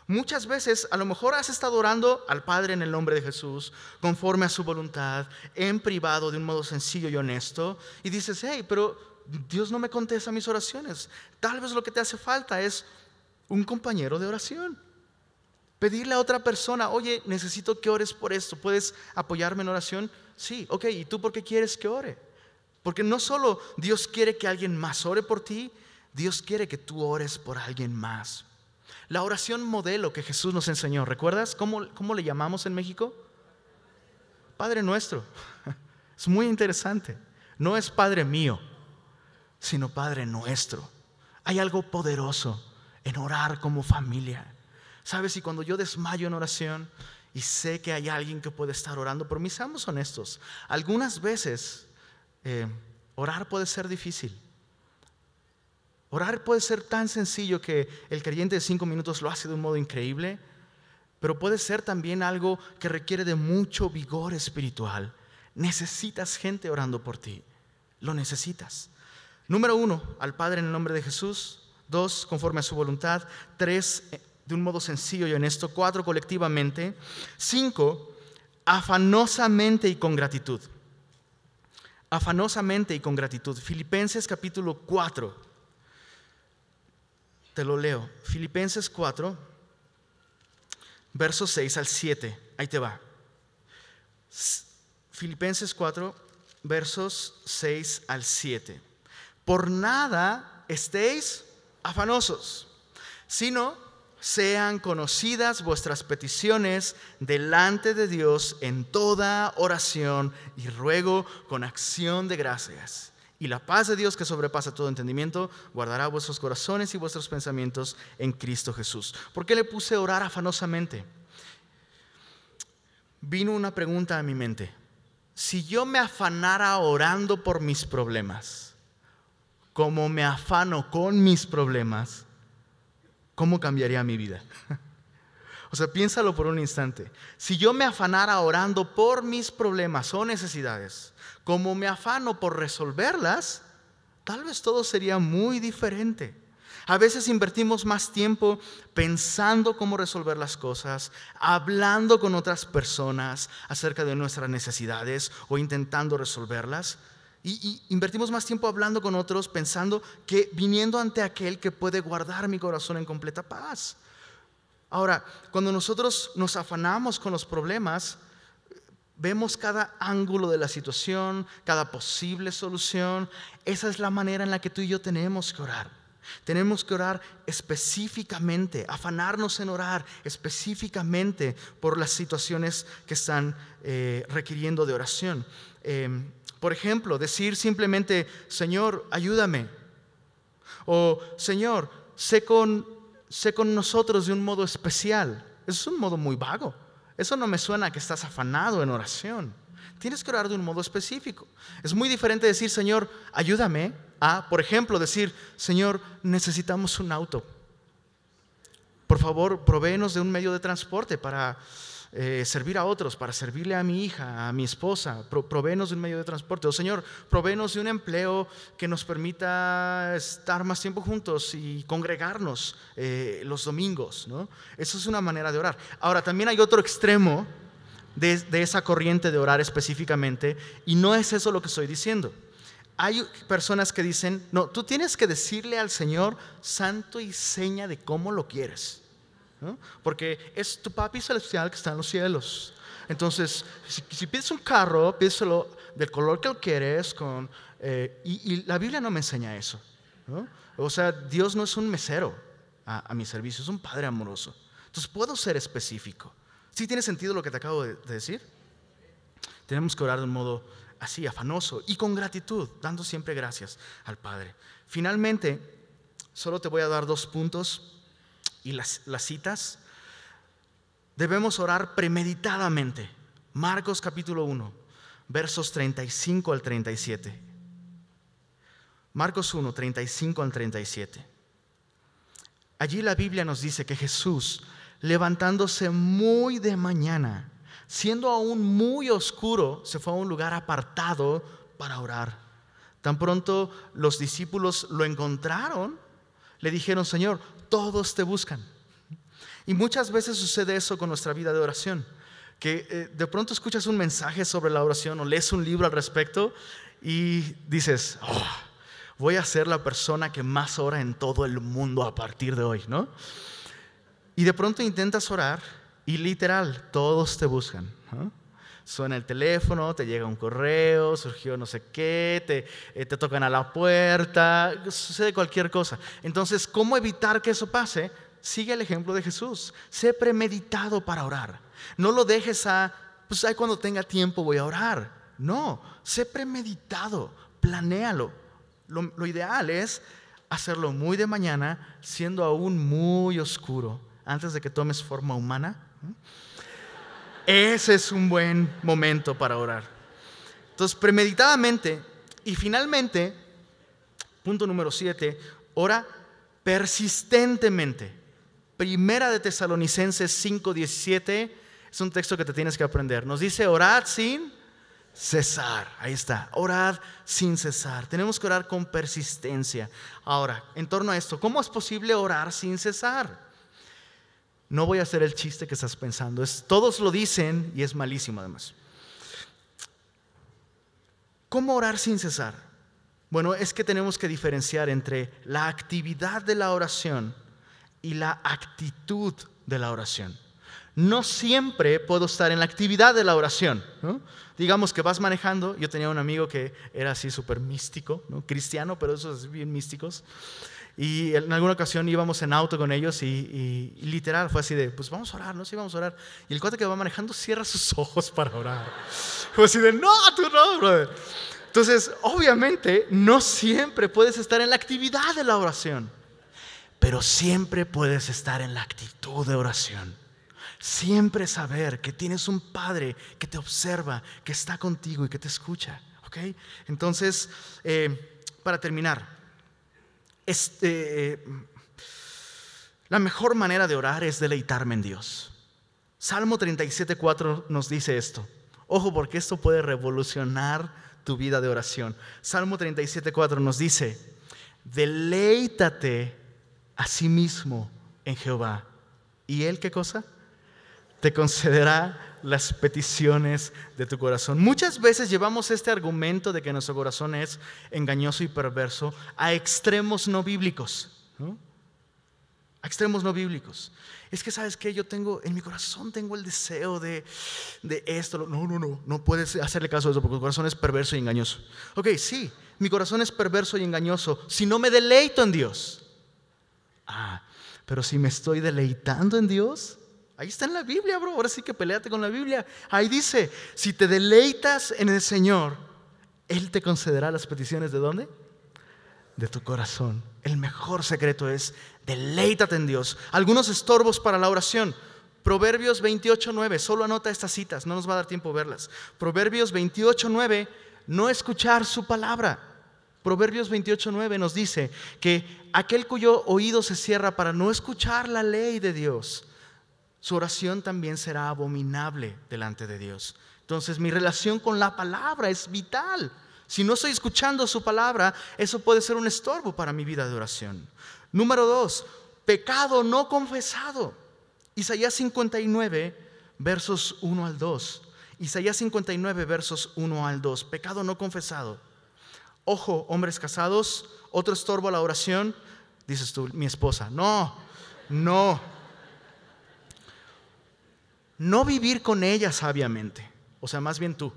Muchas veces a lo mejor has estado orando al Padre en el nombre de Jesús, conforme a su voluntad, en privado, de un modo sencillo y honesto, y dices, hey, pero Dios no me contesta mis oraciones. Tal vez lo que te hace falta es un compañero de oración. Pedirle a otra persona, oye, necesito que ores por esto, ¿puedes apoyarme en oración? Sí, ok, ¿y tú por qué quieres que ore? Porque no solo Dios quiere que alguien más ore por ti, Dios quiere que tú ores por alguien más. La oración modelo que Jesús nos enseñó, ¿recuerdas? ¿Cómo le llamamos en México? Padre nuestro. Es muy interesante. No es Padre mío, sino Padre nuestro. Hay algo poderoso en orar como familia. ¿Sabes? Y cuando yo desmayo en oración y sé que hay alguien que puede estar orando por mí, seamos honestos, algunas veces orar puede ser difícil. Orar puede ser tan sencillo que el creyente de 5 minutos lo hace de un modo increíble, pero puede ser también algo que requiere de mucho vigor espiritual. Necesitas gente orando por ti. Lo necesitas. Número 1, al Padre en el nombre de Jesús. 2, conforme a su voluntad. 3, de un modo sencillo y honesto. 4, colectivamente. 5, afanosamente y con gratitud. Afanosamente y con gratitud. Filipenses capítulo 4. Te lo leo. Filipenses 4, versos 6 al 7. Ahí te va. Filipenses 4, versos 6 al 7. Por nada estéis afanosos, sino sean conocidas vuestras peticiones delante de Dios en toda oración y ruego con acción de gracias. Y la paz de Dios, que sobrepasa todo entendimiento, guardará vuestros corazones y vuestros pensamientos en Cristo Jesús. ¿Por qué le puse orar afanosamente? Vino una pregunta a mi mente. Si yo me afanara orando por mis problemas, como me afano con mis problemas, ¿cómo cambiaría mi vida? O sea, piénsalo por un instante. Si yo me afanara orando por mis problemas o necesidades, como me afano por resolverlas, tal vez todo sería muy diferente. A veces invertimos más tiempo pensando cómo resolver las cosas, hablando con otras personas acerca de nuestras necesidades o intentando resolverlas. Y invertimos más tiempo hablando con otros, pensando que viniendo ante aquel que puede guardar mi corazón en completa paz. Ahora, cuando nosotros nos afanamos con los problemas, vemos cada ángulo de la situación, cada posible solución. Esa es la manera en la que tú y yo tenemos que orar. Tenemos que orar específicamente, afanarnos en orar específicamente por las situaciones que están requiriendo de oración. Por ejemplo, decir simplemente, Señor, ayúdame. O Señor, sé con nosotros de un modo especial. Eso es un modo muy vago. Eso no me suena a que estás afanado en oración. Tienes que orar de un modo específico. Es muy diferente decir, Señor, ayúdame, a, por ejemplo, decir, Señor, necesitamos un auto. Por favor, provéenos de un medio de transporte para servir a otros, para servirle a mi hija, a mi esposa. Provéenos de un medio de transporte. O Señor, provéenos de un empleo que nos permita estar más tiempo juntos y congregarnos los domingos, ¿no? Eso es una manera de orar. Ahora, también hay otro extremo de esa corriente de orar específicamente, y no es eso lo que estoy diciendo. Hay personas que dicen, no, tú tienes que decirle al Señor santo y seña de cómo lo quieres, ¿no? Porque es tu papi celestial que está en los cielos. Entonces, si pides un carro, pídeselo del color que lo quieres, y la Biblia no me enseña eso, ¿no? O sea, Dios no es un mesero a mi servicio, es un Padre amoroso. Entonces puedo ser específico. ¿Sí tiene sentido lo que te acabo de decir? Tenemos que orar de un modo así, afanoso y con gratitud, dando siempre gracias al Padre. Finalmente, solo te voy a dar 2 puntos y las citas. Debemos orar premeditadamente. Marcos capítulo 1, versos 35 al 37. Marcos 1, 35 al 37. Allí la Biblia nos dice que Jesús, levantándose muy de mañana, siendo aún muy oscuro, se fue a un lugar apartado para orar. Tan pronto los discípulos lo encontraron, le dijeron, Señor, todos te buscan. Y muchas veces sucede eso con nuestra vida de oración, que de pronto escuchas un mensaje sobre la oración o lees un libro al respecto y dices, voy a ser la persona que más ora en todo el mundo a partir de hoy, ¿no? Y de pronto intentas orar y literal, todos te buscan, ¿no? Suena el teléfono, te llega un correo, surgió no sé qué, te tocan a la puerta, sucede cualquier cosa. Entonces, ¿cómo evitar que eso pase? Sigue el ejemplo de Jesús. Sé premeditado para orar. No lo dejes pues cuando tenga tiempo voy a orar. No, sé premeditado, planéalo. Lo ideal es hacerlo muy de mañana, siendo aún muy oscuro, antes de que tomes forma humana. Ese es un buen momento para orar. Entonces, premeditadamente. Y finalmente, punto número 7, ora persistentemente. Primera de Tesalonicenses 5:17 es un texto que te tienes que aprender. Nos dice: orad sin cesar. Ahí está, orad sin cesar. Tenemos que orar con persistencia. Ahora, en torno a esto, ¿cómo es posible orar sin cesar? No voy a hacer el chiste que estás pensando. Todos lo dicen y es malísimo además. ¿Cómo orar sin cesar? Bueno, es que tenemos que diferenciar entre la actividad de la oración y la actitud de la oración. No siempre puedo estar en la actividad de la oración, ¿no? Digamos que vas manejando. Yo tenía un amigo que era así súper místico, ¿no? Cristiano, pero esos bien místicos. Y en alguna ocasión íbamos en auto con ellos y literal fue así de, pues vamos a orar, ¿no? Sí, vamos a orar. Y el cuate que va manejando cierra sus ojos para orar. Fue así de, no, tú no, brother. Entonces, obviamente, no siempre puedes estar en la actividad de la oración, pero siempre puedes estar en la actitud de oración. Siempre saber que tienes un Padre que te observa, que está contigo y que te escucha. ¿Ok? Entonces, para terminar, la mejor manera de orar es deleitarme en Dios. Salmo 37:4 nos dice esto. Ojo, porque esto puede revolucionar tu vida de oración. Salmo 37:4 nos dice: deleítate a sí mismo en Jehová. ¿Y Él qué cosa? Te concederá las peticiones de tu corazón. Muchas veces llevamos este argumento de que nuestro corazón es engañoso y perverso a extremos no bíblicos, ¿no? A extremos no bíblicos. Es que, ¿sabes qué? Yo tengo, en mi corazón tengo el deseo de esto. No puedes hacerle caso a eso porque tu corazón es perverso y engañoso. Ok, sí, mi corazón es perverso y engañoso si no me deleito en Dios. Pero si me estoy deleitando en Dios, ahí está en la Biblia, bro. Ahora sí que peleate con la Biblia. Ahí dice: si te deleitas en el Señor, Él te concederá las peticiones ¿de dónde? De tu corazón. El mejor secreto es deleítate en Dios. Algunos estorbos para la oración. Proverbios 28:9. Solo anota estas citas, no nos va a dar tiempo verlas. Proverbios 28:9. No escuchar su palabra. Proverbios 28:9 nos dice que aquel cuyo oído se cierra para no escuchar la ley de Dios, su oración también será abominable delante de Dios. Entonces, mi relación con la palabra es vital. Si no estoy escuchando su palabra, eso puede ser un estorbo para mi vida de oración. Número 2, pecado no confesado. Isaías 59, versos 1 al 2. Isaías 59, versos 1 al 2. Pecado no confesado. Ojo, hombres casados, otro estorbo a la oración. Dices tú: mi esposa. No vivir con ella sabiamente. O sea, más bien tú.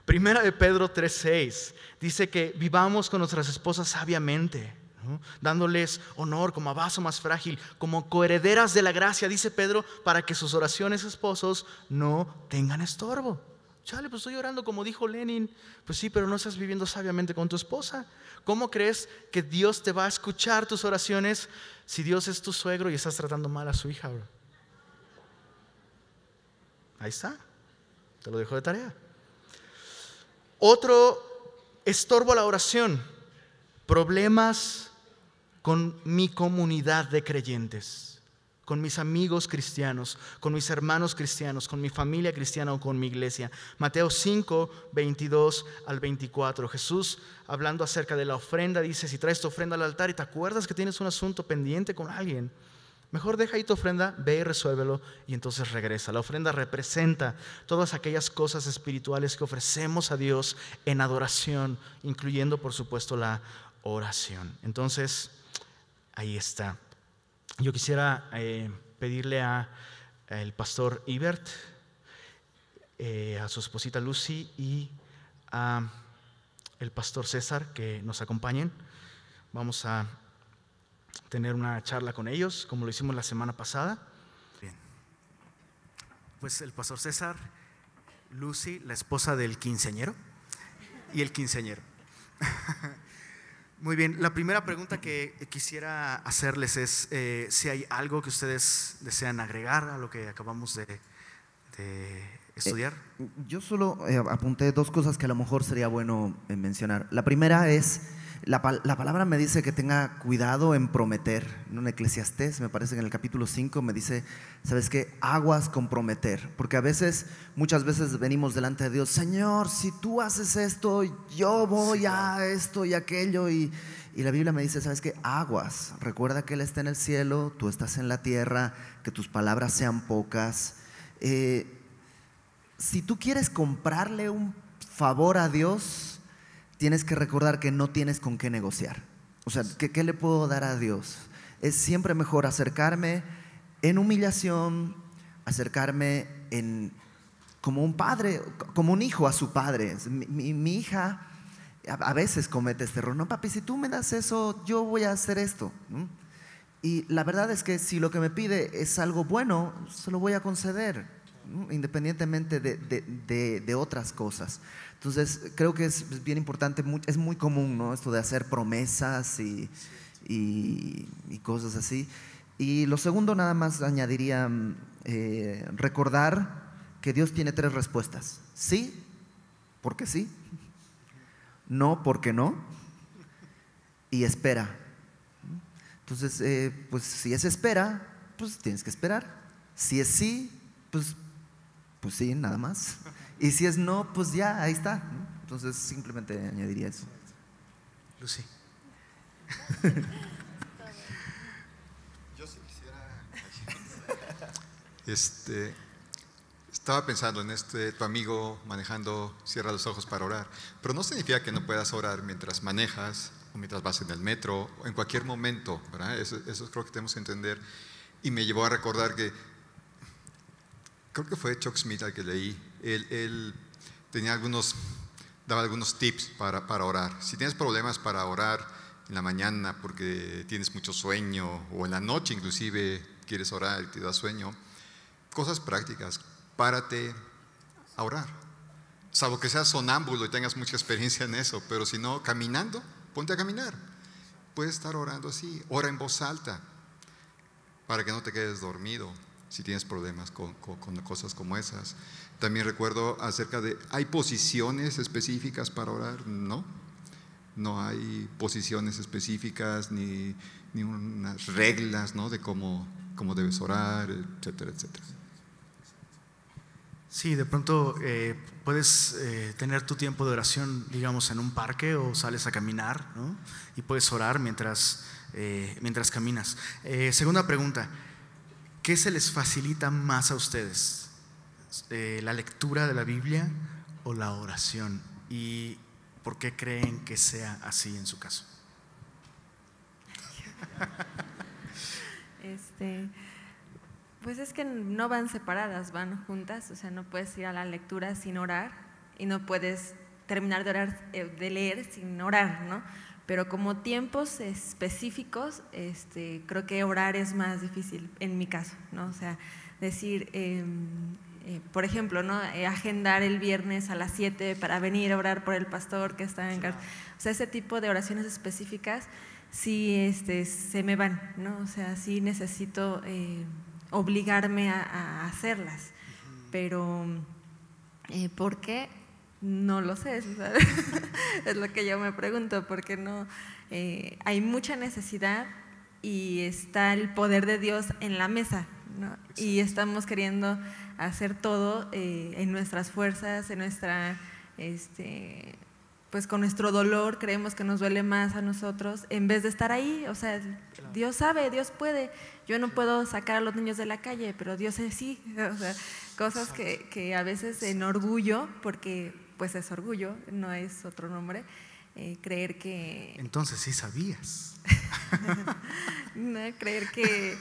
Primera de Pedro 3:6 dice que vivamos con nuestras esposas sabiamente, ¿no? Dándoles honor como a vaso más frágil, como coherederas de la gracia, dice Pedro, para que sus oraciones, esposos, no tengan estorbo. Chale, pues estoy orando como dijo Lenin. Pues sí, pero no estás viviendo sabiamente con tu esposa. ¿Cómo crees que Dios te va a escuchar tus oraciones si Dios es tu suegro y estás tratando mal a su hija, bro? Ahí está, te lo dejo de tarea. Otro estorbo a la oración: problemas con mi comunidad de creyentes, con mis amigos cristianos, con mis hermanos cristianos, con mi familia cristiana o con mi iglesia. Mateo 5, 22 al 24. Jesús, hablando acerca de la ofrenda, dice: si traes tu ofrenda al altar y te acuerdas que tienes un asunto pendiente con alguien, mejor deja ahí tu ofrenda, ve y resuélvelo y entonces regresa. La ofrenda representa todas aquellas cosas espirituales que ofrecemos a Dios en adoración, incluyendo por supuesto la oración. Entonces, ahí está. Yo quisiera pedirle al pastor Ibert, a su esposita Lucy y a el pastor César que nos acompañen. Vamos a tener una charla con ellos, como lo hicimos la semana pasada. Bien. Pues el pastor César Lucy, la esposa del quinceañero, y el quinceañero. Muy bien, la primera pregunta que quisiera hacerles es si hay algo que ustedes desean agregar a lo que acabamos de estudiar. Yo solo apunté dos cosas que a lo mejor sería bueno mencionar. La primera es, la palabra me dice que tenga cuidado en prometer. En un Eclesiastés, me parece que en el capítulo 5 me dice, ¿sabes qué? Aguas con prometer. Porque muchas veces venimos delante de Dios, Señor, si tú haces esto, yo voy a esto y aquello. Y la Biblia me dice, ¿sabes qué? Aguas. Recuerda que Él está en el cielo, tú estás en la tierra, que tus palabras sean pocas. Si tú quieres comprarle un favor a Dios, tienes que recordar que no tienes con qué negociar. O sea, ¿qué le puedo dar a Dios? Es siempre mejor acercarme en humillación, acercarme como un padre, como un hijo a su padre. Mi hija a veces comete este error. No, papi, si tú me das eso, yo voy a hacer esto, ¿no? Y la verdad es que si lo que me pide es algo bueno, se lo voy a conceder, ¿no? Independientemente de otras cosas. Entonces creo que es bien importante, es muy común, ¿no? Esto de hacer promesas y cosas así. Y lo segundo, nada más añadiría recordar que Dios tiene 3 respuestas: sí, porque sí; no, porque no; y espera. Entonces, pues si es espera, pues tienes que esperar. Si es sí, pues sí, nada más. Y si es no, pues ya, ahí está, ¿no? Entonces simplemente añadiría eso. Lucy. Yo sí quisiera. Estaba pensando en tu amigo manejando, cierra los ojos para orar, pero no significa que no puedas orar mientras manejas o mientras vas en el metro o en cualquier momento, ¿verdad? Eso creo que tenemos que entender. Y me llevó a recordar que creo que fue Chuck Smith al que leí. Él daba algunos tips para orar. Si tienes problemas para orar en la mañana porque tienes mucho sueño, o en la noche inclusive quieres orar y te da sueño, cosas prácticas: párate a orar. Salvo que seas sonámbulo y tengas mucha experiencia en eso, pero si no, caminando, ponte a caminar. Puedes estar orando así. Ora en voz alta para que no te quedes dormido si tienes problemas con cosas como esas. También recuerdo acerca de, ¿hay posiciones específicas para orar? No hay posiciones específicas ni unas reglas, ¿no?, de cómo debes orar, etcétera, etcétera. Sí, de pronto puedes tener tu tiempo de oración, digamos, en un parque, o sales a caminar, ¿no? Y puedes orar mientras caminas. Segunda pregunta: ¿qué se les facilita más a ustedes? ¿La lectura de la Biblia o la oración? ¿Y por qué creen que sea así en su caso? Pues es que no van separadas, van juntas. O sea, no puedes ir a la lectura sin orar, y no puedes terminar de leer sin orar, ¿no? Pero como tiempos específicos, creo que orar es más difícil en mi caso, ¿no? O sea, decir, por ejemplo, ¿no?, agendar el viernes a las 7 para venir a orar por el pastor que está en casa. O sea, ese tipo de oraciones específicas sí se me van, ¿no? O sea, sí necesito obligarme a hacerlas. Pero ¿por qué? No lo sé, ¿sabes? Es lo que yo me pregunto, porque no hay mucha necesidad y está el poder de Dios en la mesa, ¿no? Y estamos queriendo hacer todo en nuestras fuerzas, en nuestra pues con nuestro dolor. Creemos que nos duele más a nosotros en vez de estar ahí. O sea, Dios sabe, Dios puede. Yo no puedo sacar a los niños de la calle, pero Dios sí. O sea, cosas que a veces en orgullo, porque pues es orgullo, no es otro nombre, creer que… Entonces sí sabías. No, creer que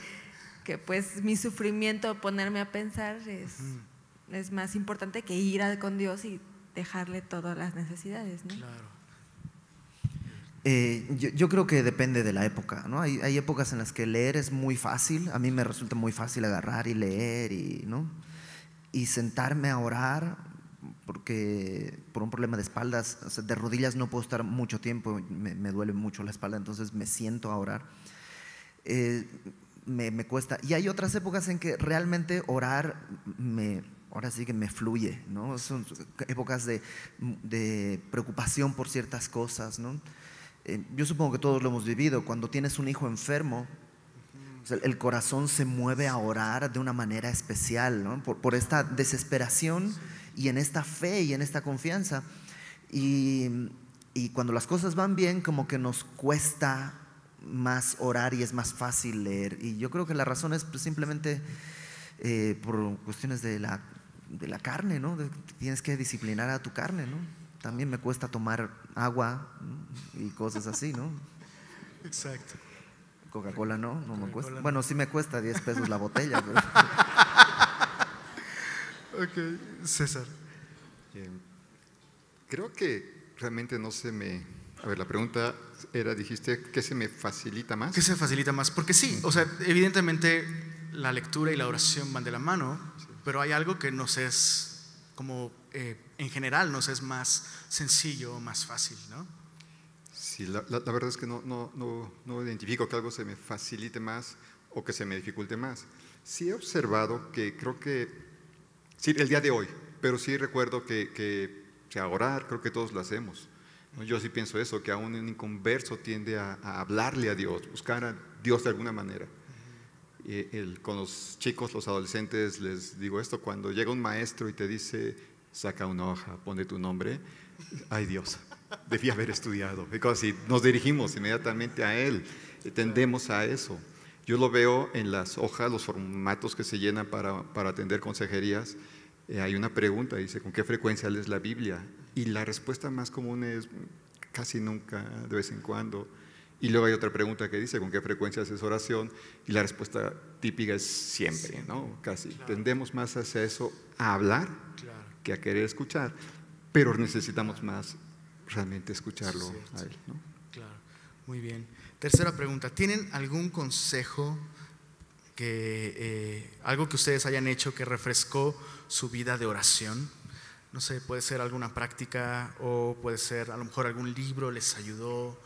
pues mi sufrimiento, ponerme a pensar es más importante que ir con Dios y dejarle todas las necesidades, ¿no? Claro. Yo creo que depende de la época, ¿no? Hay épocas en las que leer es muy fácil. A mí me resulta muy fácil agarrar y leer, ¿no? Y sentarme a orar, porque por un problema de espaldas, o sea, de rodillas no puedo estar mucho tiempo, me duele mucho la espalda, entonces me siento a orar. Me cuesta. Y hay otras épocas en que realmente orar ahora sí que me fluye, ¿no? Son épocas de preocupación por ciertas cosas, ¿no? Yo supongo que todos lo hemos vivido. Cuando tienes un hijo enfermo, o sea, el corazón se mueve a orar de una manera especial, ¿no? Por esta desesperación y en esta fe y en esta confianza. Y cuando las cosas van bien, como que nos cuesta más orar y es más fácil leer. Y yo creo que la razón es pues, simplemente por cuestiones de la carne, ¿no? Tienes que disciplinar a tu carne, ¿no? También me cuesta tomar agua, ¿no? Y cosas así, ¿no? Exacto. Coca-Cola no me cuesta. Bueno, sí me cuesta 10 pesos la botella. Pero... Ok, César. Creo que realmente no se me... A ver, la pregunta era, dijiste, ¿qué se me facilita más? ¿Qué se facilita más? Porque sí, o sea, evidentemente la lectura y la oración van de la mano, pero hay algo que nos es como, en general, nos es más sencillo, más fácil, ¿no? Sí, la verdad es que no identifico que algo se me facilite más o que se me dificulte más. Sí he observado que creo que, sí, el día de hoy, pero sí recuerdo que o sea, orar, creo que todos lo hacemos. Yo sí pienso eso, que aún un inconverso tiende a hablarle a Dios, buscar a Dios de alguna manera. Con los chicos, los adolescentes, les digo esto: cuando llega un maestro y te dice, saca una hoja, pone tu nombre, ay Dios, debí haber estudiado. Y nos dirigimos inmediatamente a Él, tendemos a eso. Yo lo veo en las hojas, los formatos que se llenan para atender consejerías. Hay una pregunta, dice, ¿con qué frecuencia lees la Biblia? Y la respuesta más común es casi nunca, de vez en cuando. Y luego hay otra pregunta que dice, ¿con qué frecuencia haces oración? Y la respuesta típica es siempre, ¿no? Casi. Claro. Tendemos más hacia eso, a hablar, claro, que a querer escuchar, pero necesitamos más realmente escucharlo a Él, ¿no? Claro, muy bien. Tercera pregunta, ¿tienen algún consejo, algo que ustedes hayan hecho que refrescó su vida de oración? No sé, puede ser alguna práctica o puede ser a lo mejor algún libro les ayudó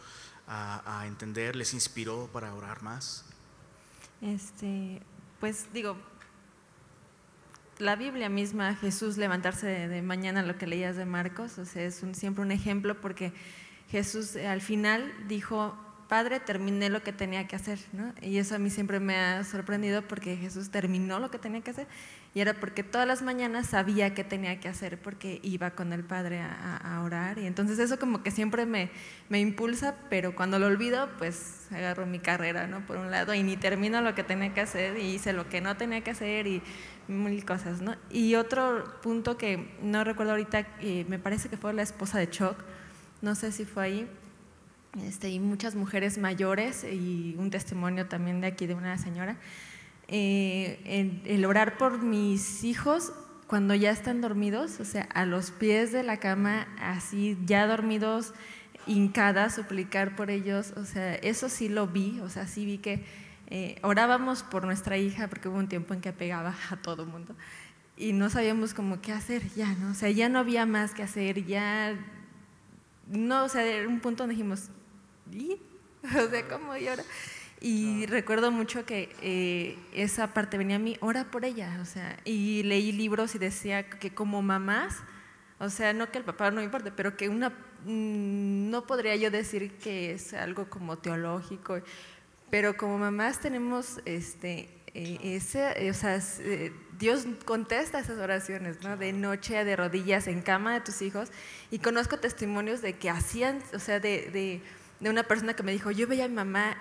a entender, les inspiró para orar más. Pues digo, la Biblia misma, Jesús levantarse de mañana, lo que leías de Marcos, o sea, es siempre un ejemplo, porque Jesús al final dijo, Padre, terminé lo que tenía que hacer, ¿no? Y eso a mí siempre me ha sorprendido, porque Jesús terminó lo que tenía que hacer, y era porque todas las mañanas sabía qué tenía que hacer, porque iba con el Padre a orar. Y entonces eso como que siempre me impulsa, pero cuando lo olvido, pues agarro mi carrera, ¿no? Por un lado, y ni termino lo que tenía que hacer, y hice lo que no tenía que hacer, y mil cosas, ¿no? Y otro punto que no recuerdo ahorita, me parece que fue la esposa de Chuck, no sé si fue ahí, y muchas mujeres mayores, y un testimonio también de aquí de una señora, el orar por mis hijos cuando ya están dormidos, o sea, a los pies de la cama, así ya dormidos, hincadas, suplicar por ellos, o sea, eso sí lo vi, o sea, sí vi que orábamos por nuestra hija, porque hubo un tiempo en que pegaba a todo el mundo y no sabíamos cómo qué hacer ya, ¿no? O sea, ya no había más que hacer, ya no, o sea, era un punto donde dijimos, ¿y? O sea, ¿cómo y ahora? Y recuerdo mucho que esa parte venía a mí, ora por ella, o sea, y leí libros y decía que como mamás, o sea, no que el papá no me importe, pero que no podría yo decir que es algo como teológico, pero como mamás tenemos o sea, Dios contesta esas oraciones, ¿no? De noche, de rodillas, en cama de tus hijos, y conozco testimonios de que hacían, o sea, de una persona que me dijo, yo veía a mi mamá,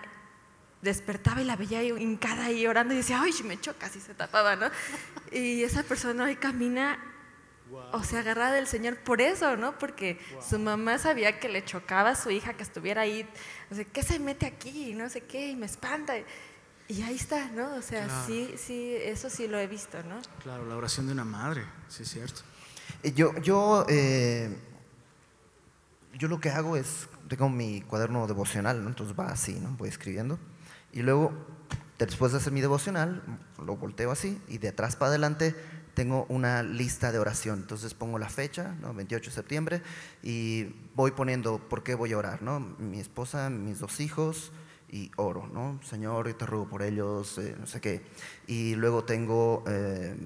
despertaba y la veía hincada ahí orando y decía, ay, me choca, así se tapaba, ¿no? Y esa persona hoy camina, o sea, agarrada del Señor por eso, ¿no? Porque su mamá sabía que le chocaba a su hija que estuviera ahí, o sea, ¿qué se mete aquí? No sé qué, y me espanta. Y ahí está, ¿no? O sea, claro. Sí, eso sí lo he visto, ¿no? Claro, la oración de una madre, sí es cierto. Yo lo que hago es, tengo mi cuaderno devocional, ¿no? Entonces va así, ¿no? Voy escribiendo y luego, después de hacer mi devocional, lo volteo así y de atrás para adelante tengo una lista de oración. Entonces pongo la fecha, ¿no? 28 de septiembre, y voy poniendo por qué voy a orar, ¿no? Mi esposa, mis 2 hijos, y oro, ¿no? Señor, yo te ruego por ellos, no sé qué. Y luego tengo,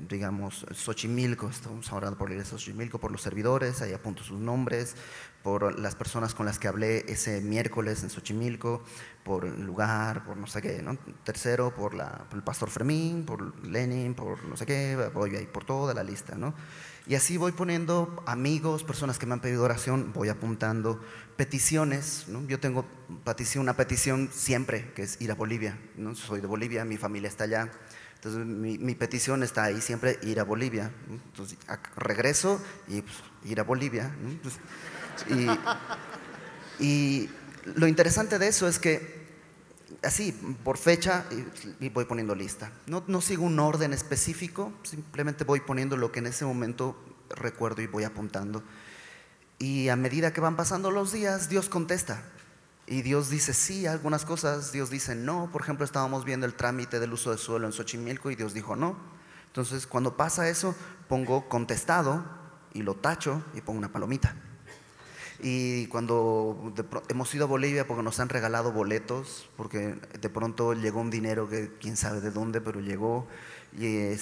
digamos, Xochimilco, estamos orando por la iglesia de Xochimilco, por los servidores, ahí apunto sus nombres, por las personas con las que hablé ese miércoles en Xochimilco, por el lugar, por no sé qué, ¿no? Tercero, por el pastor Fermín, por Lenin, por no sé qué, voy ahí por toda la lista, ¿no? Y así voy poniendo amigos, personas que me han pedido oración, voy apuntando peticiones, ¿no? Yo tengo una petición siempre, que es ir a Bolivia, ¿no? Soy de Bolivia, mi familia está allá, entonces mi petición está ahí siempre, ir a Bolivia. Entonces regreso y pues, ir a Bolivia, ¿no? Pues, y lo interesante de eso es que así, por fecha, y voy poniendo lista. No sigo un orden específico, simplemente voy poniendo lo que en ese momento recuerdo y voy apuntando. Y a medida que van pasando los días, Dios contesta. Y Dios dice sí a algunas cosas, Dios dice no. Por ejemplo, estábamos viendo el trámite del uso de suelo en Xochimilco y Dios dijo no. Entonces, cuando pasa eso, pongo contestado y lo tacho y pongo una palomita. Y cuando hemos ido a Bolivia porque nos han regalado boletos, porque de pronto llegó un dinero que quién sabe de dónde, pero llegó, y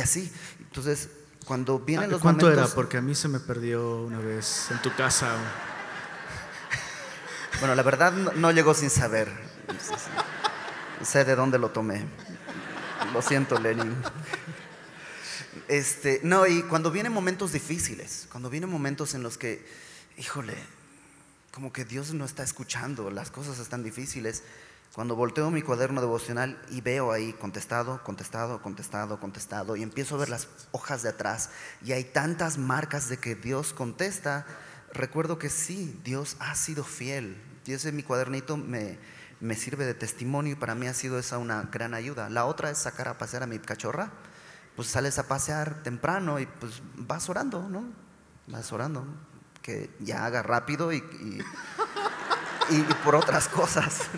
así. Entonces, cuando vienen los ¿Cuánto momentos… era? Porque a mí se me perdió una vez en tu casa. Bueno, la verdad no llegó sin saber. Sé de dónde lo tomé. Lo siento, Lenin. No, y cuando vienen momentos difíciles, cuando vienen momentos en los que, híjole, como que Dios no está escuchando, las cosas están difíciles, cuando volteo mi cuaderno devocional y veo ahí contestado, contestado, contestado, contestado, y empiezo a ver las hojas de atrás y hay tantas marcas de que Dios contesta, recuerdo que sí, Dios ha sido fiel. Y ese mi cuadernito me sirve de testimonio y para mí ha sido esa una gran ayuda. La otra es sacar a pasear a mi cachorra. Pues sales a pasear temprano y pues vas orando, ¿no? Vas orando, que ya haga rápido y por otras cosas,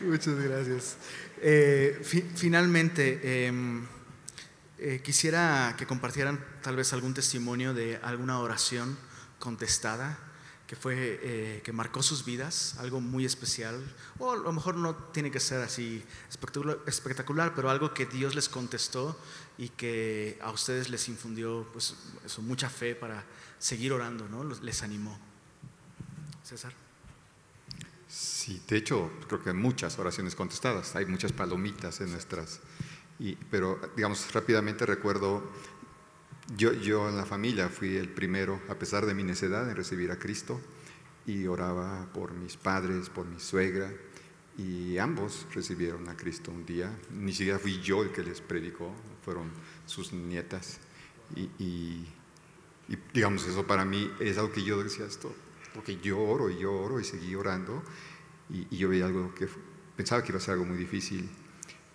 ¿no? Muchas gracias. Finalmente, quisiera que compartieran tal vez algún testimonio de alguna oración contestada que marcó sus vidas, algo muy especial, o a lo mejor no tiene que ser así espectacular, pero algo que Dios les contestó y que a ustedes les infundió pues, mucha fe para seguir orando, ¿no? Les animó. César. Sí, de hecho, creo que hay muchas oraciones contestadas, hay muchas palomitas en nuestras… pero, digamos, rápidamente recuerdo… Yo en la familia fui el primero, a pesar de mi necedad, en recibir a Cristo, y oraba por mis padres, por mi suegra, y ambos recibieron a Cristo un día. Ni siquiera fui yo el que les predicó, fueron sus nietas. Y digamos, eso para mí es algo que yo decía esto, porque yo oro y seguí orando, y yo veía algo que pensaba que iba a ser algo muy difícil.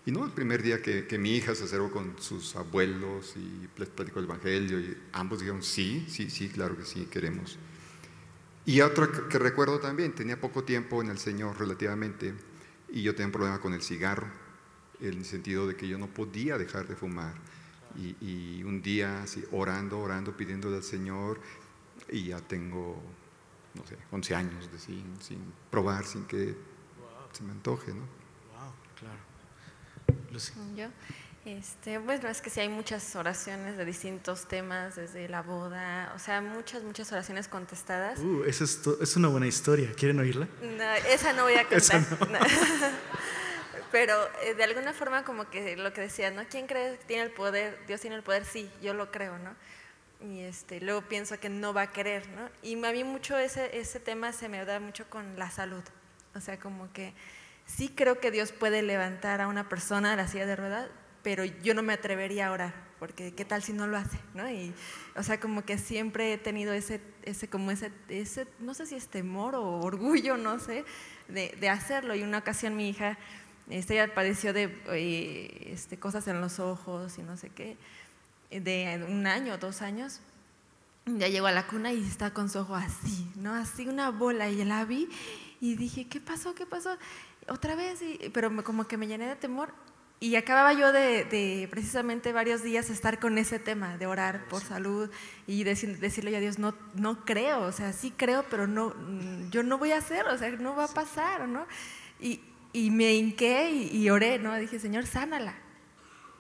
Y no, el primer día que mi hija se acercó con sus abuelos y les platicó el evangelio, y ambos dijeron sí, claro que sí, queremos. Y otro que recuerdo también, tenía poco tiempo en el Señor relativamente, y yo tenía un problema con el cigarro, en el sentido de que yo no podía dejar de fumar. Y un día así, orando, pidiéndole al Señor, y ya tengo, no sé, 11 años de sin probar, sin que se me antoje, ¿no? Wow, claro. Yo, bueno, es que sí hay muchas oraciones de distintos temas, desde la boda, o sea, muchas oraciones contestadas. Esa es una buena historia, ¿quieren oírla? No, esa no voy a contar. Esa no. Pero de alguna forma como que lo que decía, ¿no? ¿Quién cree que tiene el poder? Dios tiene el poder, sí, yo lo creo, ¿no? Y luego pienso que no va a querer, ¿no? Y a mí mucho ese tema se me da mucho con la salud, o sea, como que sí creo que Dios puede levantar a una persona de la silla de ruedas, pero yo no me atrevería a orar, porque qué tal si no lo hace, ¿no? Y, o sea, como que siempre he tenido ese no sé si es temor o orgullo, no sé, de hacerlo. Y una ocasión mi hija, ella padeció de cosas en los ojos y no sé qué, de 1 año, 2 años. Ya llegó a la cuna y está con su ojo así, ¿no? Así una bola, y la vi y dije, ¿qué pasó? ¿Qué pasó? Otra vez, pero como que me llené de temor Y acababa yo de precisamente varios días estar con ese tema, de orar por salud y decirle a Dios, no creo, o sea, sí creo, pero no, yo no voy a hacer, o sea, no va a pasar, ¿no? Y me hinqué y oré, ¿no? Dije, Señor, sánala.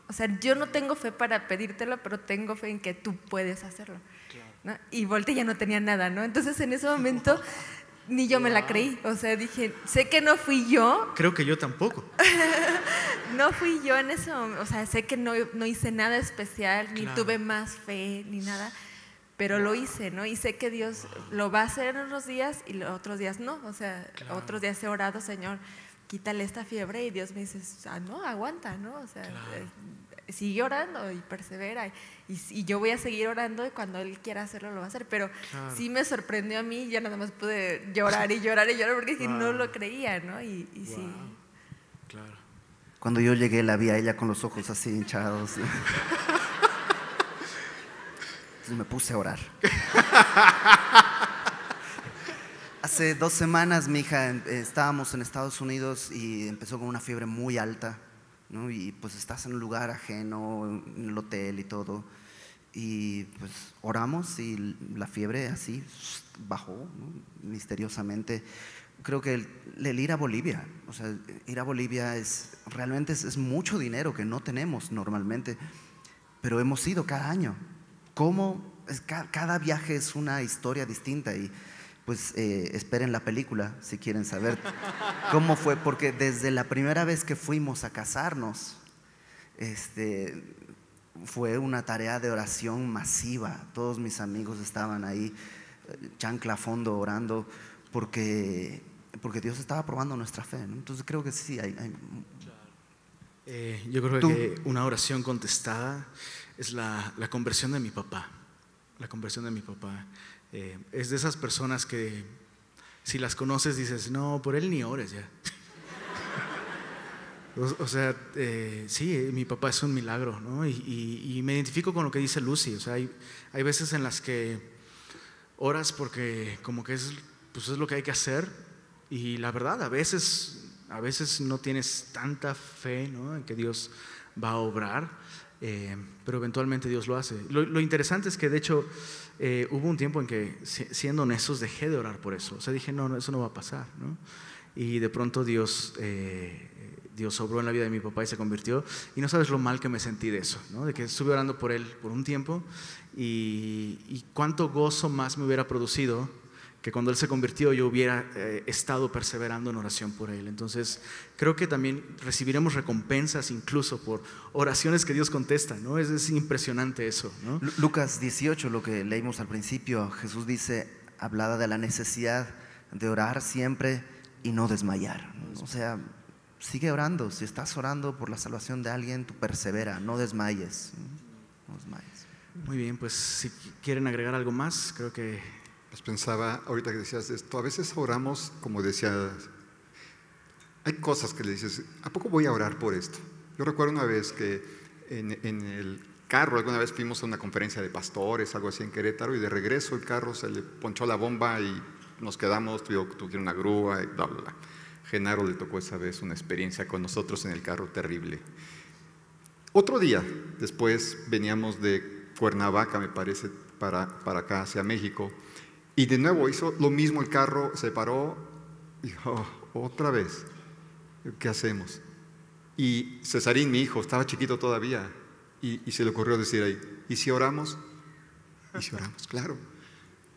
O sea, yo no tengo fe para pedírtelo, pero tengo fe en que tú puedes hacerlo, ¿no? Y volteé y ya no tenía nada, ¿no? Entonces en ese momento ni yo me la creí, o sea, dije, sé que no fui yo. Creo que yo tampoco. No fui yo en eso, o sea, sé que no hice nada especial, ni tuve más fe, ni nada, pero lo hice, ¿no? Y sé que Dios lo va a hacer en unos días y los otros días no, o sea, otros días he orado, Señor, quítale esta fiebre, y Dios me dice, no, aguanta, ¿no? O sea, sigue orando y persevera, y yo voy a seguir orando, y cuando Él quiera hacerlo lo va a hacer, pero sí me sorprendió a mí, ya nada más pude llorar y llorar y llorar porque no lo creía, ¿no? Y sí. Claro. Cuando yo llegué la vi a ella con los ojos así hinchados. Entonces me puse a orar. Hace 2 semanas mi hija, estábamos en Estados Unidos y empezó con una fiebre muy alta, ¿no? Y pues estás en un lugar ajeno, en el hotel y todo, y pues oramos y la fiebre así bajó, ¿no? Misteriosamente. Creo que el ir a Bolivia, o sea, ir a Bolivia realmente es mucho dinero que no tenemos normalmente, pero hemos ido cada año. Cada viaje es una historia distinta, y pues esperen la película si quieren saber cómo fue, porque desde la primera vez que fuimos a casarnos, fue una tarea de oración masiva. Todos mis amigos estaban ahí, chancla a fondo, orando, porque Dios estaba probando nuestra fe, ¿no? Entonces creo que sí yo creo que una oración contestada es la conversión de mi papá. La conversión de mi papá. Es de esas personas que si las conoces dices, no, por él ni ores ya. O sea, sí, mi papá es un milagro, ¿no? Y me identifico con lo que dice Lucy. O sea, hay veces en las que oras porque como que pues es lo que hay que hacer, y la verdad, a veces no tienes tanta fe, ¿no?, en que Dios va a obrar, pero eventualmente Dios lo hace. Lo interesante es que de hecho hubo un tiempo en que, siendo honestos, dejé de orar por eso. O sea, dije, no, eso no va a pasar, ¿no? Y de pronto Dios obró en la vida de mi papá y se convirtió, y no sabes lo mal que me sentí de eso, ¿no? De que estuve orando por él por un tiempo, y cuánto gozo más me hubiera producido que cuando él se convirtió yo hubiera estado perseverando en oración por él. Entonces creo que también recibiremos recompensas incluso por oraciones que Dios contesta, ¿no? Es impresionante eso, ¿no? Lucas 18, lo que leímos al principio, Jesús dice, hablaba de la necesidad de orar siempre y no desmayar, ¿no? O sea, sigue orando. Si estás orando por la salvación de alguien, tú persevera, no desmayes, ¿no? No desmayes. Muy bien, pues si quieren agregar algo más, creo que... Pues pensaba, ahorita que decías esto, a veces oramos, como decía, hay cosas que le dices, ¿a poco voy a orar por esto? Yo recuerdo una vez que en el carro, alguna vez fuimos a una conferencia de pastores, algo así en Querétaro, y de regreso el carro se le ponchó la bomba y nos quedamos, tuvieron una grúa y bla, bla, bla. Genaro le tocó esa vez una experiencia con nosotros en el carro terrible. Otro día, después veníamos de Cuernavaca, me parece, para acá, hacia México, y de nuevo hizo lo mismo el carro, se paró y dijo, otra vez, ¿qué hacemos? Y Cesarín, mi hijo, estaba chiquito todavía, y se le ocurrió decir ahí, ¿y si oramos? ¿Y si oramos? Claro.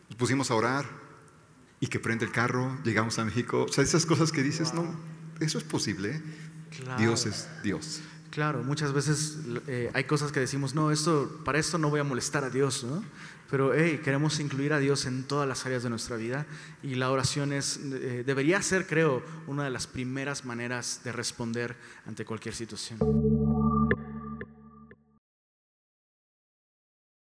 Nos pusimos a orar, y que prende el carro, llegamos a México. O sea, esas cosas que dices, no, eso es posible, ¿eh? Claro. Dios es Dios. Claro, muchas veces hay cosas que decimos, no, para esto no voy a molestar a Dios, ¿no? Pero queremos incluir a Dios en todas las áreas de nuestra vida, y la oración debería ser, creo, una de las primeras maneras de responder ante cualquier situación.